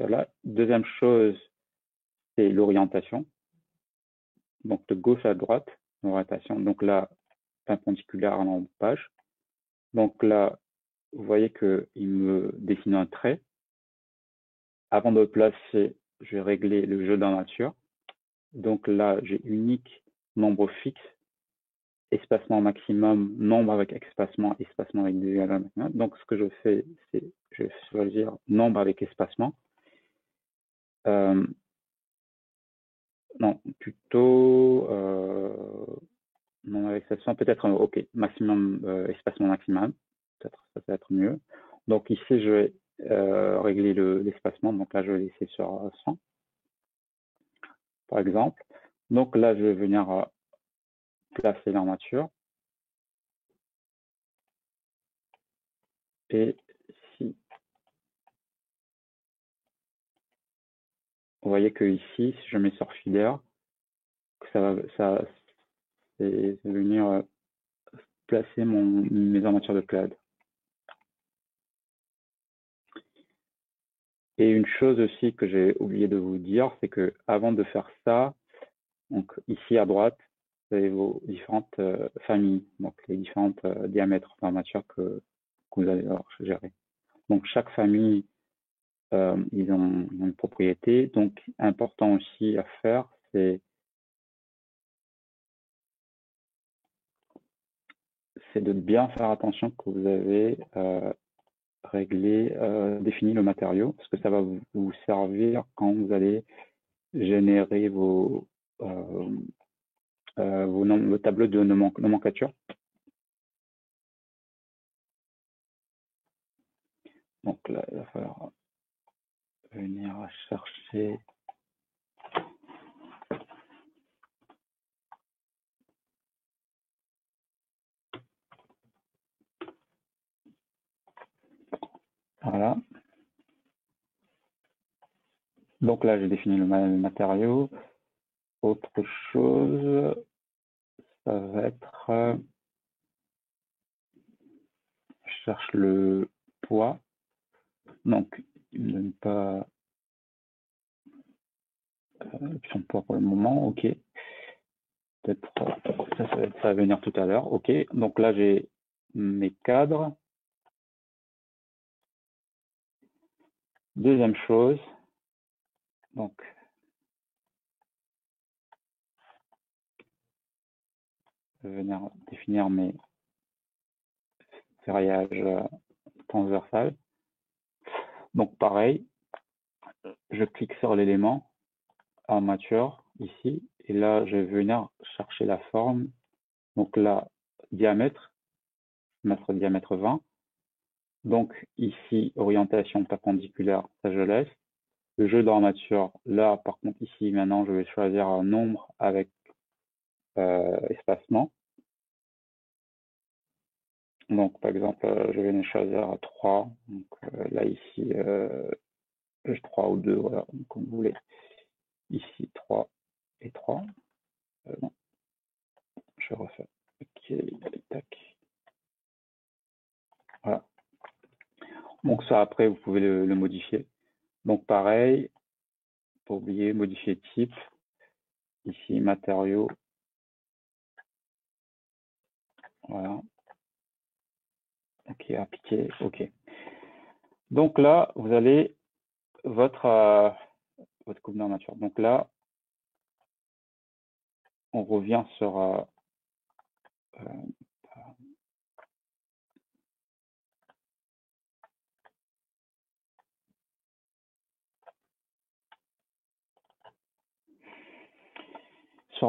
là. Deuxième chose, c'est l'orientation. Donc de gauche à droite, l'orientation. Donc là, perpendiculaire à l'emboucage. Donc là, vous voyez qu'il me dessine un trait. Avant de le placer, je vais régler le jeu d'armature. Donc là, j'ai unique, nombre fixe, espacement maximum, nombre avec espacement avec diagonale maximum. Donc ce que je fais, c'est je vais choisir nombre avec espacement. Non, plutôt nombre avec espacement, peut-être OK, maximum, espacement maximum, peut-être ça peut être mieux. Donc ici, je vais régler l'espacement, donc là je vais laisser sur 100 par exemple. Donc là, je vais venir placer l'armature. Et si vous voyez que ici, si je mets sur filaire, ça c'est venir placer mes armatures de clad. Et une chose aussi que j'ai oublié de vous dire, c'est que avant de faire ça, Donc ici à droite, vous avez vos différentes familles, donc les différentes diamètres d'armature que vous allez devoir gérer. Donc chaque famille, ils ont une propriété. Donc important aussi à faire, c'est de bien faire attention que vous avez défini le matériau, parce que ça va vous servir quand vous allez générer vos tableaux de nomenclature. Donc là, il va falloir venir chercher voilà. Donc là, j'ai défini le matériau. Autre chose, ça va être, je cherche le poids. Donc, il ne me donne pas l'option poids pour le moment. OK. Peut-être ça va venir tout à l'heure. OK. Donc là, j'ai mes cadres. Deuxième chose, donc je vais venir définir mes ferraillage transversal. Donc pareil, je clique sur l'élément armature ici, et là je vais venir chercher la forme. Donc là, diamètre, mettre diamètre 20. Donc ici, orientation perpendiculaire, ça je laisse. Le jeu d'armature, là par contre ici maintenant je vais choisir un nombre avec espacement. Donc par exemple, je vais choisir 3. Donc là ici, 3 ou 2, voilà, comme vous voulez. Ici 3 et 3. Non, je refais. Ok, tac. Voilà. Donc ça après vous pouvez le modifier. Donc pareil, pas oublier, modifier type. Ici matériaux. Voilà. Ok, appliquer, ok. Donc là, vous avez votre coupe d'armature. Donc là, on revient sur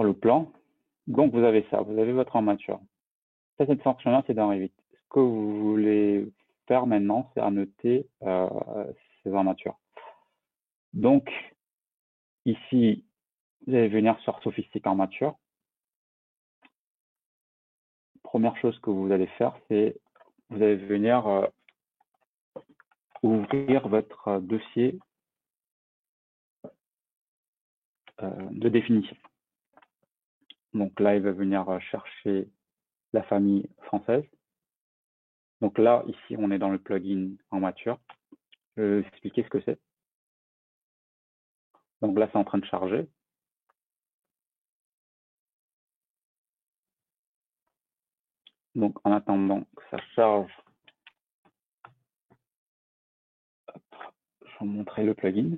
le plan. Donc vous avez ça, vous avez votre armature. Ça, cette fonction-là, c'est dans Revit. Ce que vous voulez faire maintenant, c'est annoter ces armatures. Donc, ici, vous allez venir sur Sophistique Armature. Première chose que vous allez faire, c'est vous allez venir ouvrir votre dossier de définition. Donc là, il va venir chercher la famille française. Donc là, ici, on est dans le plugin Armature. Je vais vous expliquer ce que c'est. Donc là, c'est en train de charger. Donc en attendant que ça charge, je vais vous montrer le plugin.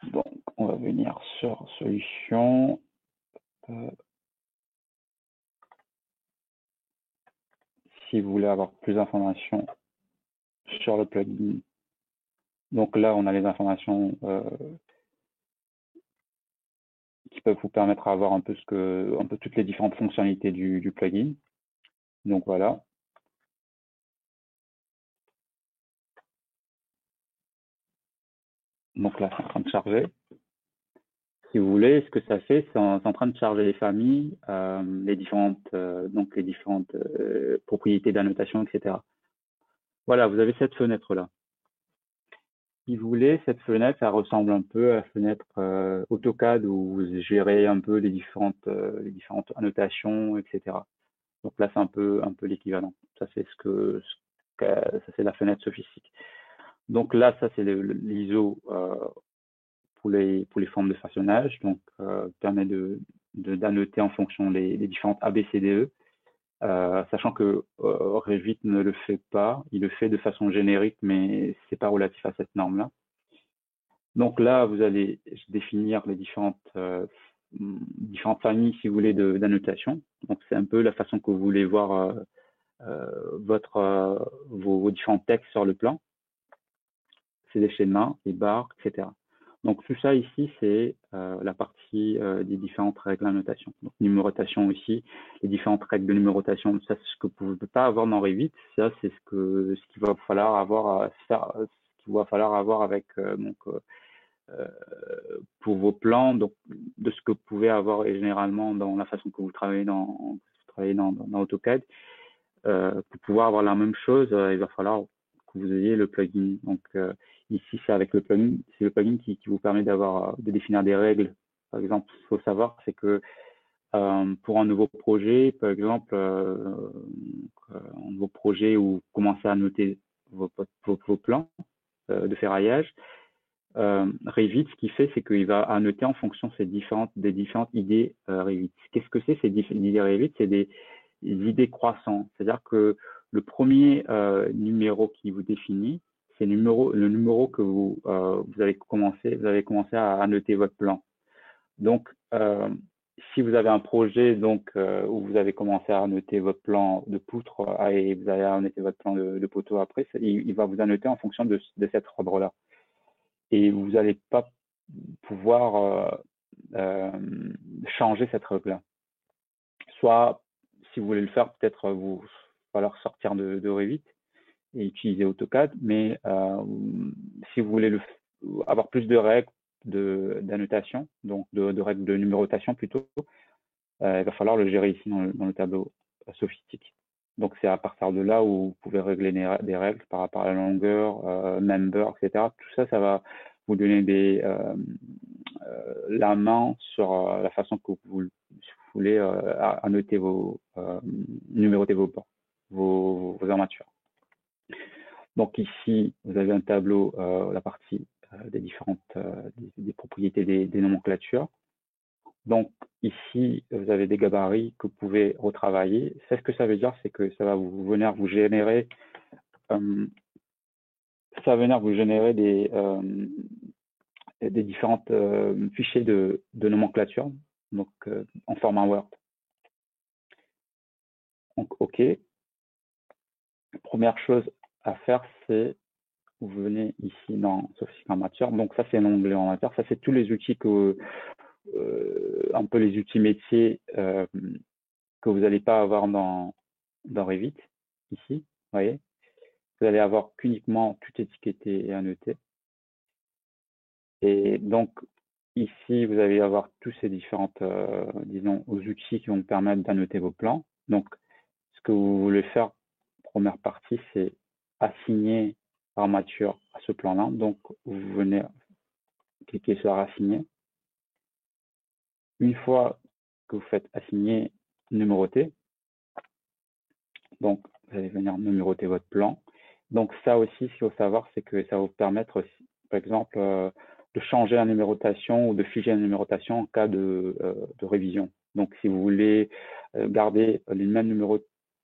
Donc on va venir sur solution. Si vous voulez avoir plus d'informations sur le plugin. Donc là, on a les informations qui peuvent vous permettre d'avoir un peu toutes les différentes fonctionnalités du plugin. Donc voilà. Donc là, c'est en train de charger. Si vous voulez, ce que ça fait, c'est en train de charger les familles, les différentes propriétés d'annotation, etc. Voilà, vous avez cette fenêtre-là. Si vous voulez, cette fenêtre, ça ressemble un peu à la fenêtre AutoCAD où vous gérez un peu les différentes annotations, etc. Donc là, c'est un peu l'équivalent. Ça, c'est ça c'est la fenêtre sophistique. Donc là, ça c'est l'ISO pour les formes de façonnage, donc permet d'annoter en fonction les différentes ABCDE, sachant que Revit ne le fait pas, il le fait de façon générique, mais c'est pas relatif à cette norme-là. Donc là, vous allez définir les différentes familles, si vous voulez, d'annotation. Donc c'est un peu la façon que vous voulez voir vos différents textes sur le plan. C'est des schémas, des barres, etc. Donc tout ça ici, c'est la partie des différentes règles d'annotation. Donc numérotation aussi, les différentes règles de numérotation, ça c'est ce que vous ne pouvez pas avoir dans Revit, ça c'est ce qu'il va falloir avoir avec pour vos plans, donc de ce que vous pouvez avoir et généralement dans la façon que vous travaillez dans AutoCAD. Pour pouvoir avoir la même chose, il va falloir que vous ayez le plugin. Donc ici, c'est avec le plugin, c'est le plugin qui vous permet de définir des règles. Par exemple, ce qu'il faut savoir, c'est que pour un nouveau projet, par exemple, un nouveau projet où vous commencez à noter vos plans de ferraillage, Revit, ce qu'il fait, c'est qu'il va annoter en fonction des différentes idées Revit. Qu'est-ce que c'est ces idées Revit? C'est des idées croissantes. C'est-à-dire que le premier numéro qui vous définit, c'est le numéro que vous avez commencé à annoter votre plan. Donc, si vous avez un projet où vous avez commencé à annoter votre plan de poutre et vous allez annoter votre plan de poteau après, il va vous annoter en fonction de cet ordre-là. Et vous n'allez pas pouvoir changer cette règle-là. Soit, si vous voulez le faire, peut-être vous falloir sortir de Revit et utiliser AutoCAD, mais si vous voulez avoir plus de règles d'annotation, donc de règles de numérotation plutôt, il va falloir le gérer ici dans le tableau sophistique. Donc c'est à partir de là où vous pouvez régler des règles par rapport à la longueur, member, etc. Tout ça, ça va vous donner la main sur la façon que vous voulez annoter numéroter vos armatures. Donc ici, vous avez un tableau, la partie des différentes des propriétés des nomenclatures. Donc ici, vous avez des gabarits que vous pouvez retravailler. Ce que ça veut dire, c'est que ça va venir vous générer des différentes fichiers de nomenclature, donc en format Word. Donc OK. Première chose à faire, c'est vous venez ici dans Sophistique Armature. Donc ça, c'est l'onglet Armature. Ça, c'est tous les outils un peu les outils métiers que vous n'allez pas avoir dans Revit, ici, vous voyez. Vous allez avoir qu'uniquement tout étiqueté et annoté. Et donc, ici, vous allez avoir tous ces différentes, disons, outils qui vont vous permettre d'annoter vos plans. Donc, ce que vous voulez faire, première partie, c'est assigner armature à ce plan-là. Donc, vous venez cliquer sur assigner. Une fois que vous faites assigner, numéroter, donc vous allez venir numéroter votre plan. Donc ça aussi, ce qu'il faut savoir, c'est que ça va vous permettre, par exemple, de changer la numérotation ou de figer la numérotation en cas de révision. Donc si vous voulez garder les mêmes numéros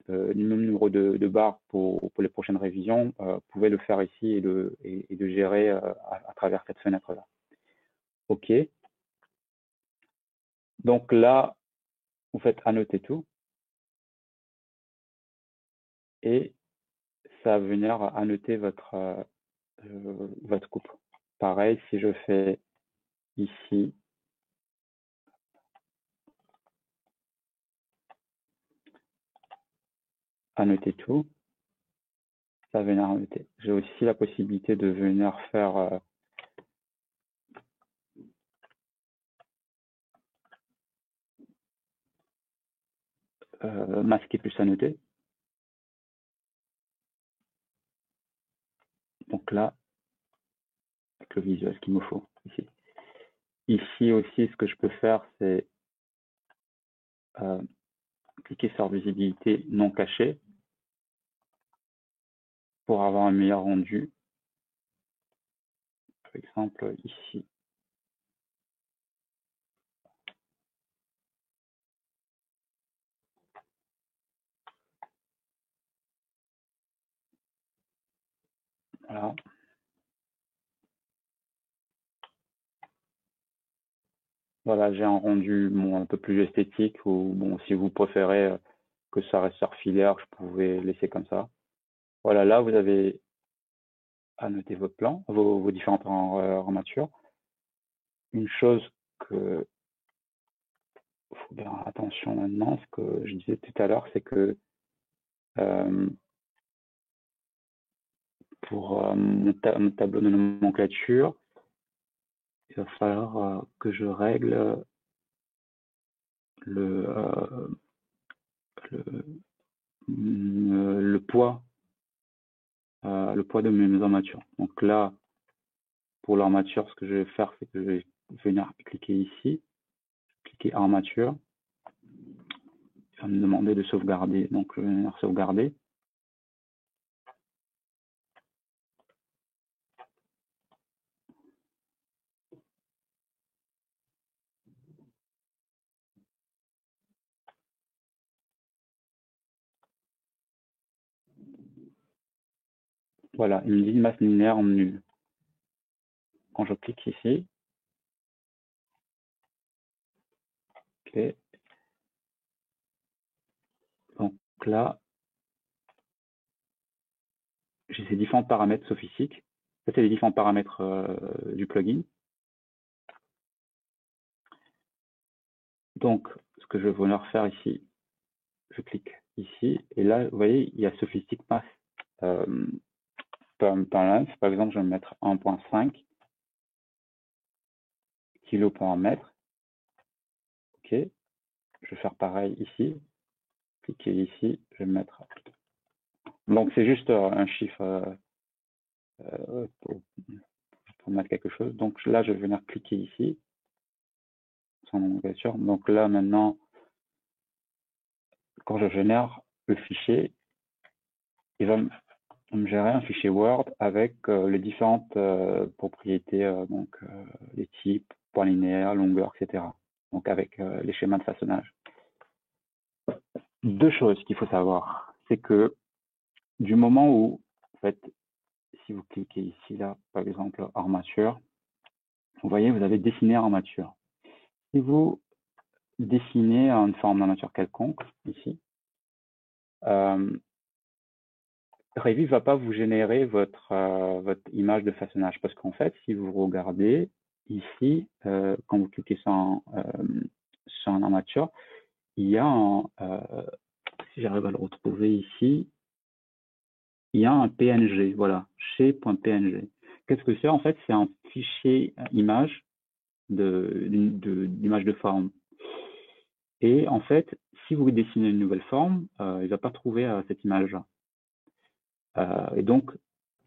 de barres pour les prochaines révisions, vous pouvez le faire ici et de gérer à travers cette fenêtre-là. OK. Donc là, vous faites annoter tout. Et ça va venir annoter votre coupe. Pareil, si je fais ici annoter tout, ça va venir annoter. J'ai aussi la possibilité de venir faire masquer plus annoter. Donc là, avec le visuel qu'il me faut ici. Ici aussi, ce que je peux faire, c'est cliquer sur visibilité non cachée pour avoir un meilleur rendu. par exemple, ici. Voilà. Voilà, j'ai un rendu un peu plus esthétique ou bon, si vous préférez que ça reste sur filaire, je pouvais laisser comme ça. Voilà, là, vous avez à noter votre plan, vos différentes armatures. Une chose que faut faire attention maintenant, ce que je disais tout à l'heure, c'est que euh, pour mon tableau de nomenclature, il va falloir que je règle le, le poids de mes armatures. Donc là, pour l'armature, ce que je vais faire, c'est que je vais venir cliquer ici, cliquer armature. Il va me demander de sauvegarder. Donc je vais venir sauvegarder. Voilà, il me dit masse linéaire en nul. Quand je clique ici, ok. Donc là, j'ai ces différents paramètres sophistiques. Ça, c'est les différents paramètres du plugin. Donc, ce que je vais venir faire ici, je clique ici, et là, vous voyez, il y a Sophistic Mass par exemple, je vais mettre 1.5 kg par mètre. Ok, je vais faire pareil ici, cliquer ici, je vais mettre. Donc, c'est juste un chiffre pour mettre quelque chose. Donc là, je vais venir cliquer ici, sans nomenclature. Donc là, maintenant, quand je génère le fichier, il va me gérer un fichier Word avec les différentes propriétés, donc les types, points linéaires, longueur, etc. Donc avec les schémas de façonnage. Deux choses qu'il faut savoir, c'est que du moment où, en fait, si vous cliquez ici, là, par exemple, armature, vous voyez, vous avez dessiné armature. Si vous dessinez une forme d'armature quelconque, ici, Revit ne va pas vous générer votre image de façonnage parce qu'en fait, si vous regardez ici, quand vous cliquez sur un armature, il y a si j'arrive à le retrouver ici, il y a un PNG, voilà, chez.png. Qu'est-ce que c'est? En fait, c'est un fichier image d'image de forme. Et en fait, si vous dessinez une nouvelle forme, il ne va pas trouver cette image-là. Et donc,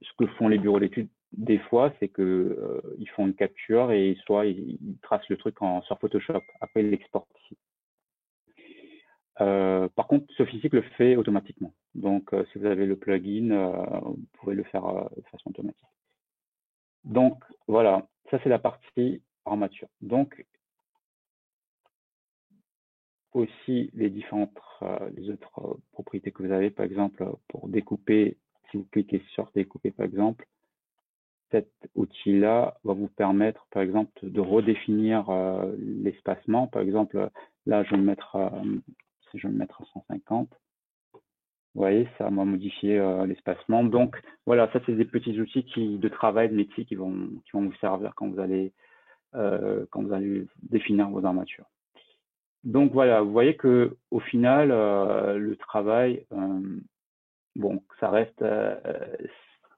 ce que font les bureaux d'études des fois, c'est que ils font une capture et soit ils tracent le truc sur Photoshop. Après, ils l'exportent ici. Par contre, Sophistic le fait automatiquement. Donc, si vous avez le plugin, vous pouvez le faire de façon automatique. Donc, voilà, ça c'est la partie armature. Donc, aussi les les autres propriétés que vous avez, par exemple, pour découper, si vous cliquez sur découper, par exemple, cet outil-là va vous permettre, par exemple, de redéfinir l'espacement. Par exemple, là, je vais me mettre, si je vais me mettre à 150, vous voyez, ça m'a modifié l'espacement. Donc, voilà, ça, c'est des petits outils de travail, de métier qui vont vous servir quand vous allez définir vos armatures. Donc, voilà, vous voyez que au final, le travail, bon, ça reste,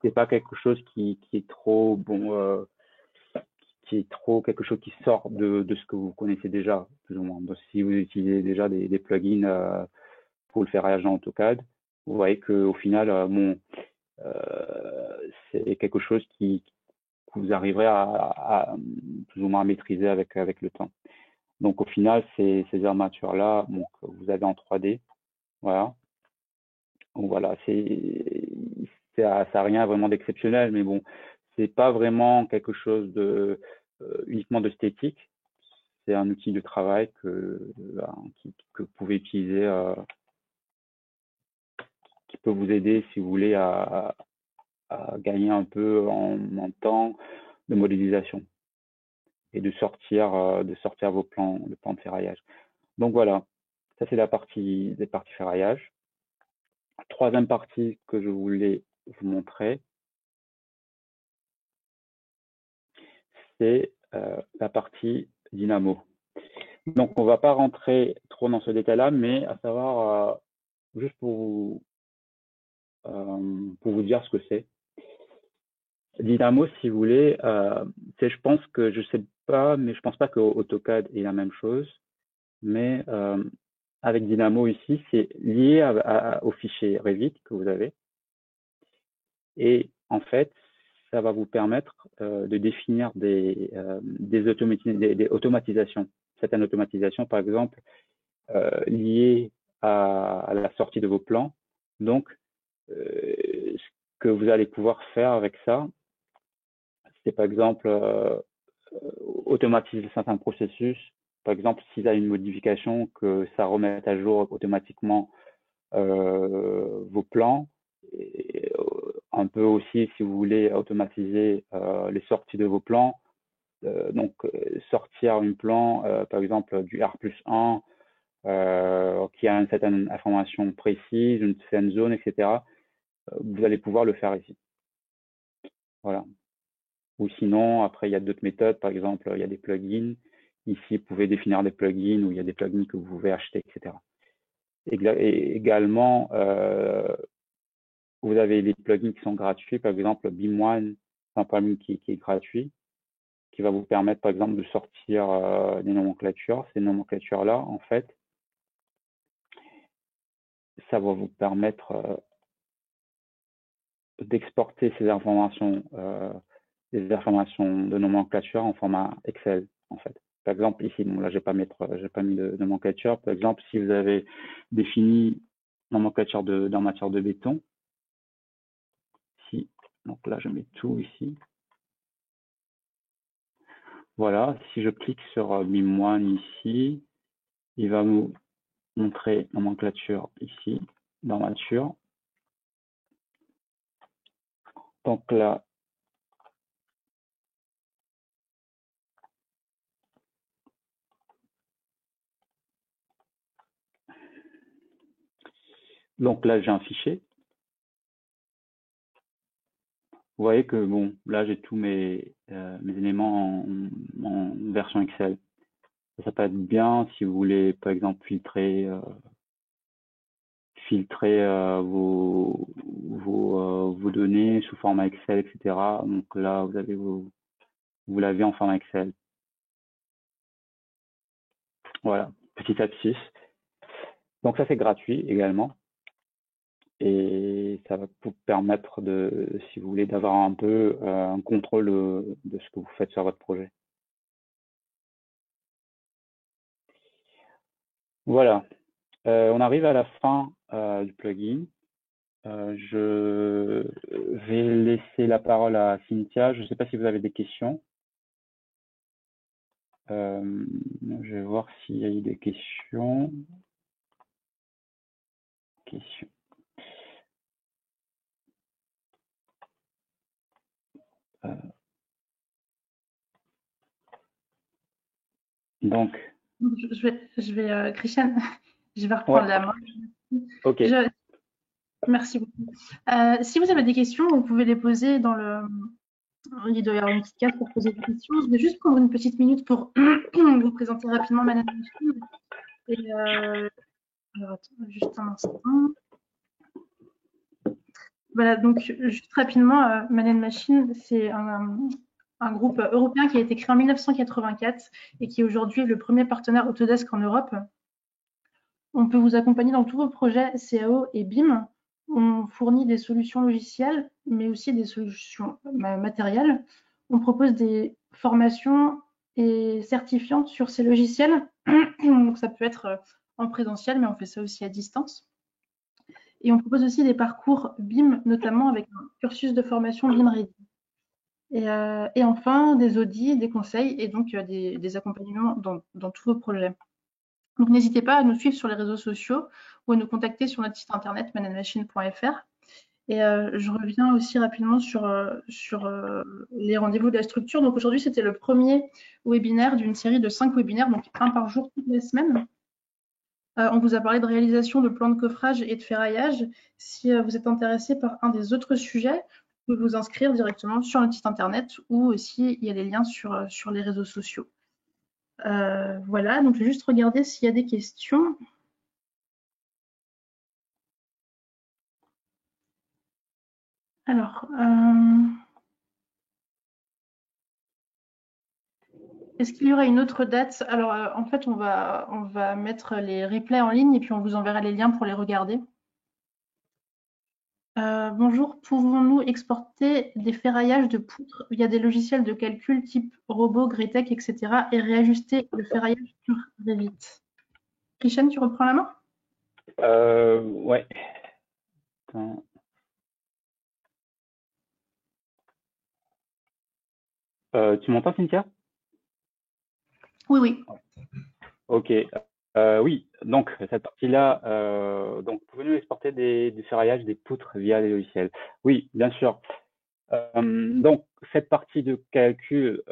c'est pas quelque chose qui est trop bon, qui est trop quelque chose qui sort de ce que vous connaissez déjà, plus ou moins. Donc, si vous utilisez déjà des plugins pour le ferrage en AutoCAD, vous voyez qu'au final, c'est quelque chose que vous arriverez à plus ou moins à maîtriser avec le temps. Donc, au final, ces armatures-là, bon, que vous avez en 3D, voilà. Donc, voilà, ça n'a rien vraiment d'exceptionnel, mais bon, c'est pas vraiment quelque chose de uniquement d'esthétique. C'est un outil de travail que vous pouvez utiliser, qui peut vous aider si vous voulez à gagner un peu en temps de modélisation et de sortir vos plans, le plan de ferraillage. Donc voilà, ça c'est la partie des parties ferraillage. Troisième partie que je voulais vous montrer, c'est la partie dynamo. Donc on ne va pas rentrer trop dans ce détail-là, mais à savoir, juste pour vous dire ce que c'est. Dynamo, si vous voulez, je pense que je sais pas, mais je pense pas que AutoCAD est la même chose. Mais avec Dynamo ici, c'est lié au fichier Revit que vous avez. Et en fait, ça va vous permettre de définir des automatisations. Certaines automatisations, par exemple, liées à la sortie de vos plans. Donc, ce que vous allez pouvoir faire avec ça, c'est par exemple automatiser certains processus. Par exemple, s'il y a une modification, que ça remette à jour automatiquement vos plans. Et, un peu aussi, si vous voulez, automatiser les sorties de vos plans. Donc, sortir un plan, par exemple, du R+1, qui a une certaine information précise, une certaine zone, etc. Vous allez pouvoir le faire ici. Voilà. Ou sinon, après, il y a d'autres méthodes. Par exemple, il y a des plugins. Ici, vous pouvez définir des plugins où il y a des plugins que vous pouvez acheter, etc. Et également, vous avez des plugins qui sont gratuits. Par exemple, Beam One, c'est un plugin qui est gratuit, qui va vous permettre, par exemple, de sortir des nomenclatures. Ces nomenclatures-là, en fait, ça va vous permettre d'exporter ces informations, des informations de nomenclature en format Excel, en fait. Par exemple, ici, bon, là, j'ai pas mis de nomenclature. Par exemple, si vous avez défini nomenclature en matière de béton, ici, donc là, je mets tout ici. Voilà, si je clique sur Beam One ici, il va nous montrer nomenclature ici, dans nature. Donc là, j'ai un fichier. Vous voyez que bon, là j'ai tous mes éléments en version Excel. Ça peut être bien si vous voulez, par exemple, filtrer vos données sous format Excel, etc. Donc là, vous l'avez en format Excel. Voilà, petit astuce. Donc ça, c'est gratuit également. Et ça va vous permettre si vous voulez, d'avoir un peu un contrôle de ce que vous faites sur votre projet. Voilà, on arrive à la fin du plugin. Je vais laisser la parole à Cynthia. Je ne sais pas si vous avez des questions. Je vais voir s'il y a eu des questions. Donc. Christiane, je vais reprendre la main. Ok. Merci beaucoup. Si vous avez des questions, vous pouvez les poser dans le. Il doit y avoir une petite case pour poser des questions. Je vais juste prendre une petite minute pour vous présenter rapidement Manen Machine. Et alors, attends, juste un instant. Voilà, donc juste rapidement, Manen Machine, c'est un groupe européen qui a été créé en 1984 et qui est aujourd'hui le premier partenaire Autodesk en Europe. On peut vous accompagner dans tous vos projets CAO et BIM. On fournit des solutions logicielles, mais aussi des solutions matérielles. On propose des formations et certifiantes sur ces logiciels. Donc ça peut être en présentiel, mais on fait ça aussi à distance. Et on propose aussi des parcours BIM, notamment avec un cursus de formation BIM Ready. Et enfin, des audits, des conseils et donc des accompagnements dans tous vos projets. Donc n'hésitez pas à nous suivre sur les réseaux sociaux ou à nous contacter sur notre site internet mananmachine.fr. Et je reviens aussi rapidement sur les rendez-vous de la structure. Donc aujourd'hui, c'était le premier webinaire d'une série de 5 webinaires, donc un par jour toutes les semaines. On vous a parlé de réalisation de plans de coffrage et de ferraillage. Si vous êtes intéressé par un des autres sujets, vous pouvez vous inscrire directement sur notre site internet ou aussi il y a les liens sur les réseaux sociaux. Voilà, donc je vais juste regarder s'il y a des questions. Alors, est-ce qu'il y aura une autre date? Alors, en fait, on va mettre les replays en ligne et puis on vous enverra les liens pour les regarder. Bonjour, pouvons-nous exporter des ferraillages de poutres via des logiciels de calcul type robot, Gretec, etc. et réajuster le ferraillage sur Revit? Christiane, tu reprends la main? Ouais. Attends. Tu m'entends, Cynthia? Oui, oui. Ok. Oui, donc cette partie-là, donc pouvez-nous exporter du ferraillage des poutres via les logiciels? Oui, bien sûr. Donc cette partie de calcul,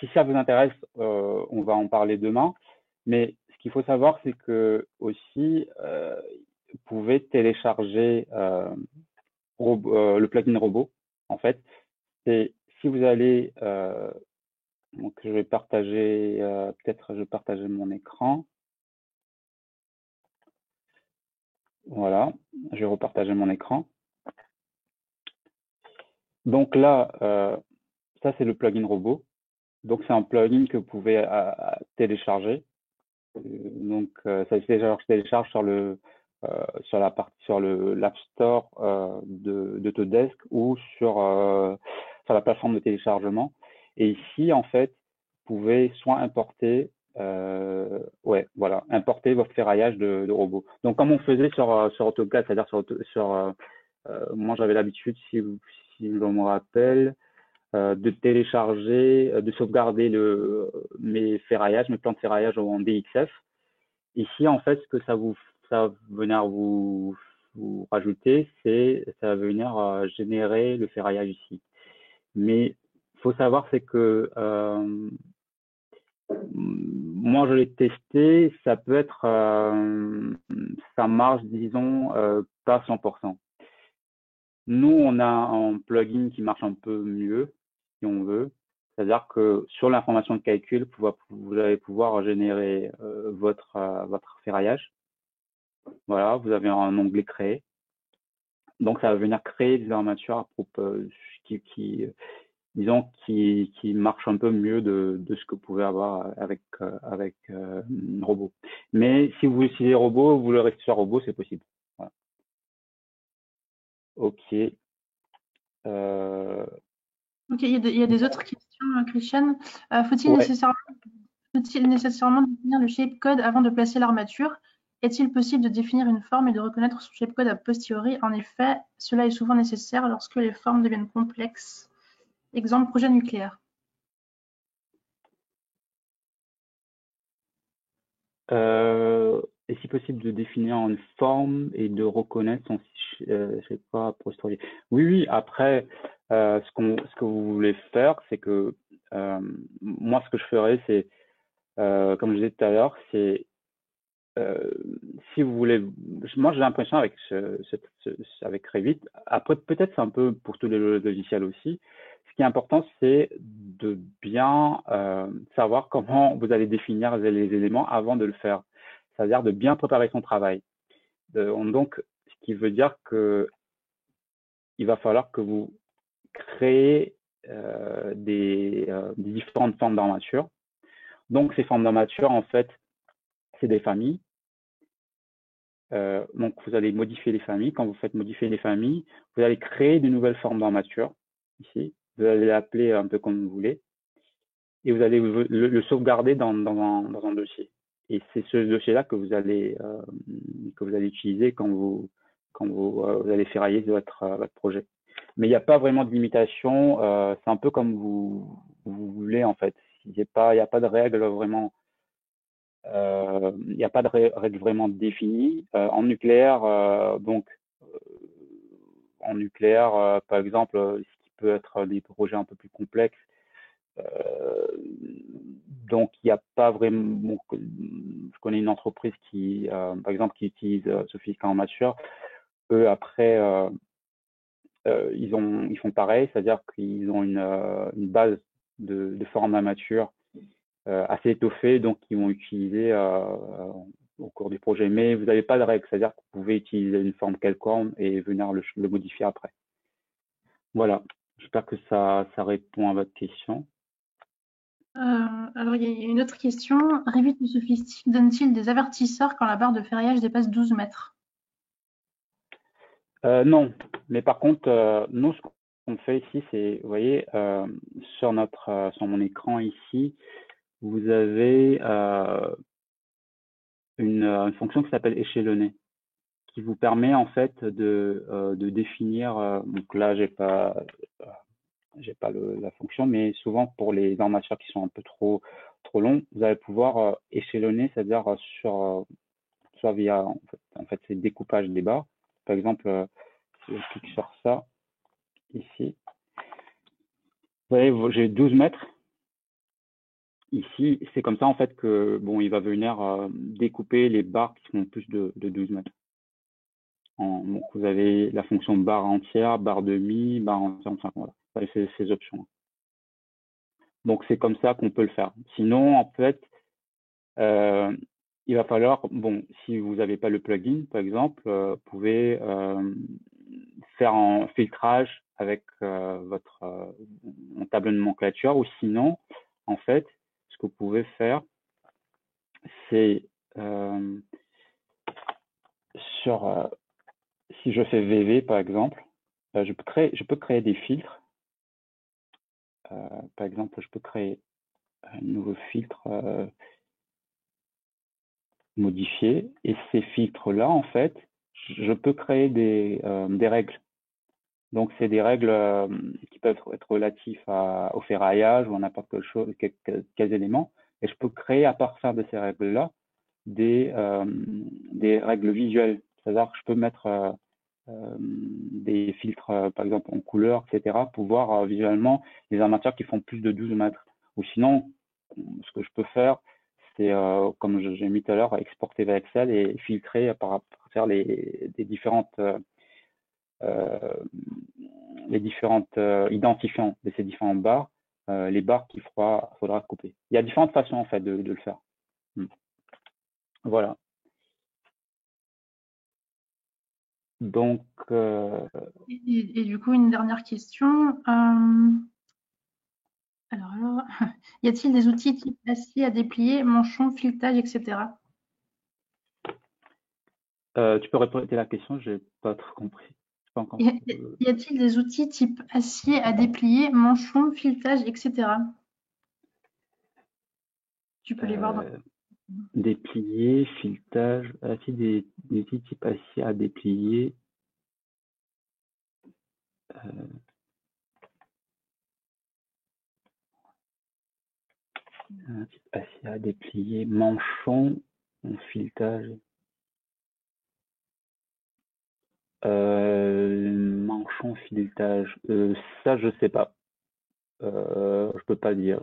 si ça vous intéresse, on va en parler demain. Mais ce qu'il faut savoir, c'est que aussi, vous pouvez télécharger le plugin robot. En fait, c'est si vous allez, donc je vais partager, peut-être je vais partager mon écran. Voilà, je vais repartager mon écran. Donc là, ça c'est le plugin robot. Donc c'est un plugin que vous pouvez télécharger. Donc ça se télécharge sur la partie sur l'App Store de Autodesk ou sur la plateforme de téléchargement. Et ici en fait, vous pouvez soit importer ouais, voilà, importer votre ferraillage de robot. Donc comme on faisait sur AutoCAD, c'est-à-dire moi j'avais l'habitude, si je me rappelle, de télécharger, de sauvegarder mes ferraillages, mes plans de ferraillage en DXF. Ici, en fait, ce que ça va venir vous rajouter, ça va venir générer le ferraillage ici. Mais il faut savoir, c'est que moi, je l'ai testé, ça marche, disons, pas 100%. Nous, on a un plugin qui marche un peu mieux, si on veut. C'est-à-dire que sur l'information de calcul, vous allez pouvoir générer votre ferraillage. Voilà, vous avez un onglet créer. Donc, ça va venir créer des armatures à propos, disons, qui marchent un peu mieux de ce que vous pouvez avoir avec un robot. Mais si vous utilisez robot, vous voulez rester sur robot, c'est possible. Voilà. Ok. Ok, il y a des autres questions, Christiane. Faut-il Ouais. nécessairement définir le shapecode avant de placer l'armature? Est-il possible de définir une forme et de reconnaître son shapecode a posteriori? En effet, cela est souvent nécessaire lorsque les formes deviennent complexes. Exemple, projet nucléaire. Est si possible de définir une forme et de reconnaître son, je sais pas, apostrophe. Oui, oui. Après, ce que vous voulez faire, c'est que moi, ce que je ferais, c'est, comme je disais tout à l'heure, c'est euh, si vous voulez, moi j'ai l'impression avec Revit, après peut-être c'est un peu pour tous les logiciels aussi. Ce qui est important, c'est de bien savoir comment vous allez définir les éléments avant de le faire. C'est-à-dire de bien préparer son travail. Donc, ce qui veut dire que il va falloir que vous créez des différentes formes d'armature. Donc, ces formes d'armature, en fait, c'est des familles. Donc, vous allez modifier les familles. Quand vous faites modifier les familles, vous allez créer de nouvelles formes d'armature ici. Vous allez l'appeler un peu comme vous voulez. Et vous allez le sauvegarder dans un dossier. Et c'est ce dossier-là que vous allez utiliser quand vous allez ferrailler votre projet. Mais il n'y a pas vraiment de limitation. C'est un peu comme vous voulez en fait. Il y a pas de règle vraiment. Il n'y a pas de règle vraiment définie. En nucléaire, en nucléaire, par exemple, ce qui peut être des projets un peu plus complexes. Euh, donc, il n'y a pas vraiment. Bon, je connais une entreprise qui, par exemple, qui utilise Sophisticated Mature. Eux, après, ils font pareil, c'est-à-dire qu'ils ont une base de format mature assez étoffée, donc ils vont utiliser au cours du projet. Mais vous n'avez pas de règle, c'est-à-dire que vous pouvez utiliser une forme quelconque et venir le modifier après. Voilà, j'espère que ça répond à votre question. Alors, il y a une autre question. Revit ou Sophistic donne-t-il des avertisseurs quand la barre de ferraillage dépasse 12 mètres? Non, mais par contre, nous, ce qu'on fait ici, c'est, vous voyez, sur mon écran ici, vous avez une fonction qui s'appelle échelonner, qui vous permet en fait de définir. Donc là, j'ai pas la fonction, mais souvent pour les armatures qui sont un peu trop longs, vous allez pouvoir échelonner, c'est-à-dire soit via en fait c'est découpage des barres. Par exemple, si je clique sur ça ici, vous voyez, j'ai 12 mètres. Ici, c'est comme ça en fait que bon, il va venir découper les barres qui font plus de 12 mètres. Donc vous avez la fonction barre entière, barre demi, barre entière, enfin voilà, vous avez ces options. Donc c'est comme ça qu'on peut le faire. Sinon, en fait, il va falloir, bon, si vous n'avez pas le plugin, par exemple, vous pouvez faire un filtrage avec votre table de nomenclature, ou sinon, en fait, ce que vous pouvez faire, c'est sur si je fais VV par exemple, je peux créer des filtres. Par exemple, je peux créer un nouveau filtre modifié, et ces filtres-là, en fait, je peux créer des règles. Donc, c'est des règles qui peuvent être relatives au ferraillage ou à n'importe quelle chose, quels éléments. Et je peux créer à partir de ces règles-là des règles visuelles. C'est-à-dire que je peux mettre des filtres, par exemple en couleur, etc., pour voir visuellement les armatures qui font plus de 12 mètres. Ou sinon, ce que je peux faire, c'est, comme j'ai mis tout à l'heure, exporter vers Excel et filtrer par faire des différentes les différentes identifiants de ces différentes barres, les barres qu'il faudra couper. Il y a différentes façons en fait de le faire. Voilà. Donc, Et du coup, une dernière question. Alors, y a-t-il des outils type acier à déplier, manchon, filetage, etc.? tu peux répéter la question, j'ai pas trop compris. Pas encore. Y a-t-il des outils type acier à déplier, manchon, filetage, etc.? Tu peux les voir dans. Déplier, filetage, des outils type acier à déplier. Un type acier à déplier, manchon, filetage. Manchon, filetage. Ça, je sais pas. Je peux pas dire.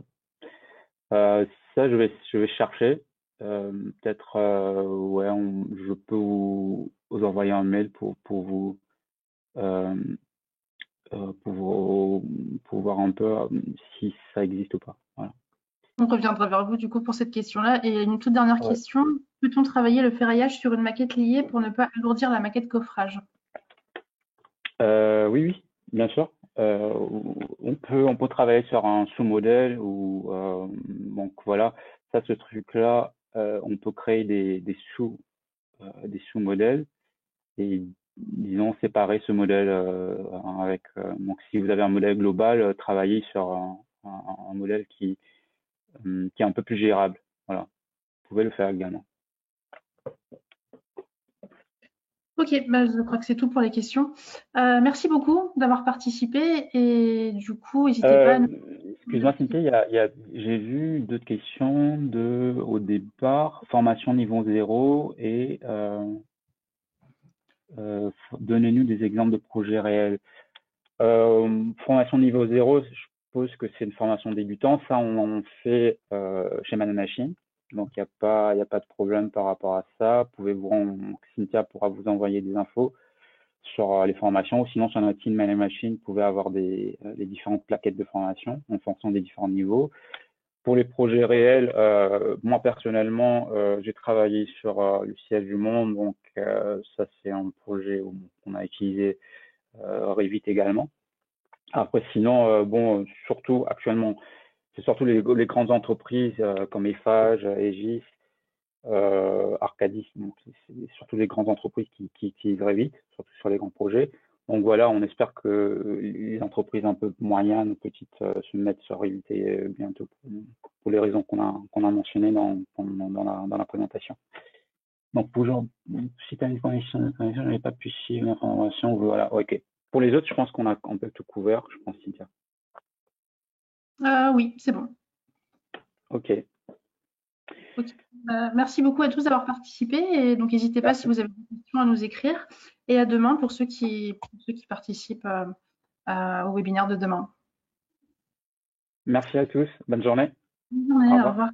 Ça, je vais chercher. Peut-être, ouais, je peux vous envoyer un mail euh, pour voir un peu si ça existe ou pas. Voilà. On reviendra vers vous du coup pour cette question-là. Et une toute dernière Ouais. question. Peut-on travailler le ferraillage sur une maquette liée pour ne pas alourdir la maquette coffrage? Oui, oui, bien sûr. On peut travailler sur un sous-modèle ou donc voilà, ça, ce truc-là, on peut créer des sous-modèles et disons séparer ce modèle avec donc si vous avez un modèle global, travailler sur un modèle qui est un peu plus gérable. Voilà, vous pouvez le faire également. Ok, bah, je crois que c'est tout pour les questions. Merci beaucoup d'avoir participé et du coup, n'hésitez pas à Euh, nous poser Excuse-moi, Cynthia, j'ai vu d'autres questions au départ, formation niveau zéro et donnez-nous des exemples de projets réels. Formation niveau zéro, je suppose que c'est une formation débutant. Ça, on fait chez Man Machine. Donc, il y a pas de problème par rapport à ça. Cynthia pourra vous envoyer des infos sur les formations. Ou sinon, sur notre site Man Machine, vous pouvez avoir les différentes plaquettes de formation en fonction des différents niveaux. Pour les projets réels, moi personnellement, j'ai travaillé sur le siège du monde. Donc, ça, c'est un projet où on a utilisé Revit également. Après, sinon, bon, surtout actuellement, c'est surtout les grandes entreprises comme Eiffage, Aegis, Arcadis, donc c'est surtout les grandes entreprises qui utilisent Revit, surtout sur les grands projets. Donc voilà, on espère que les entreprises un peu moyennes ou petites se mettent sur Revit bientôt pour les raisons qu'on a mentionnées dans la présentation. Donc, si tu as une connexion, je n'avais pas pu suivre l'information, voilà, ok. Pour les autres, je pense qu'on a un peu tout couvert, je pense, Cynthia. Oui, c'est bon. Ok, Ok. Merci beaucoup à tous d'avoir participé et donc n'hésitez pas si merci. vous avez des questions à nous écrire et à demain pour ceux qui participent au webinaire de demain. Merci à tous. Bonne journée. Bonne Au journée, au revoir. revoir.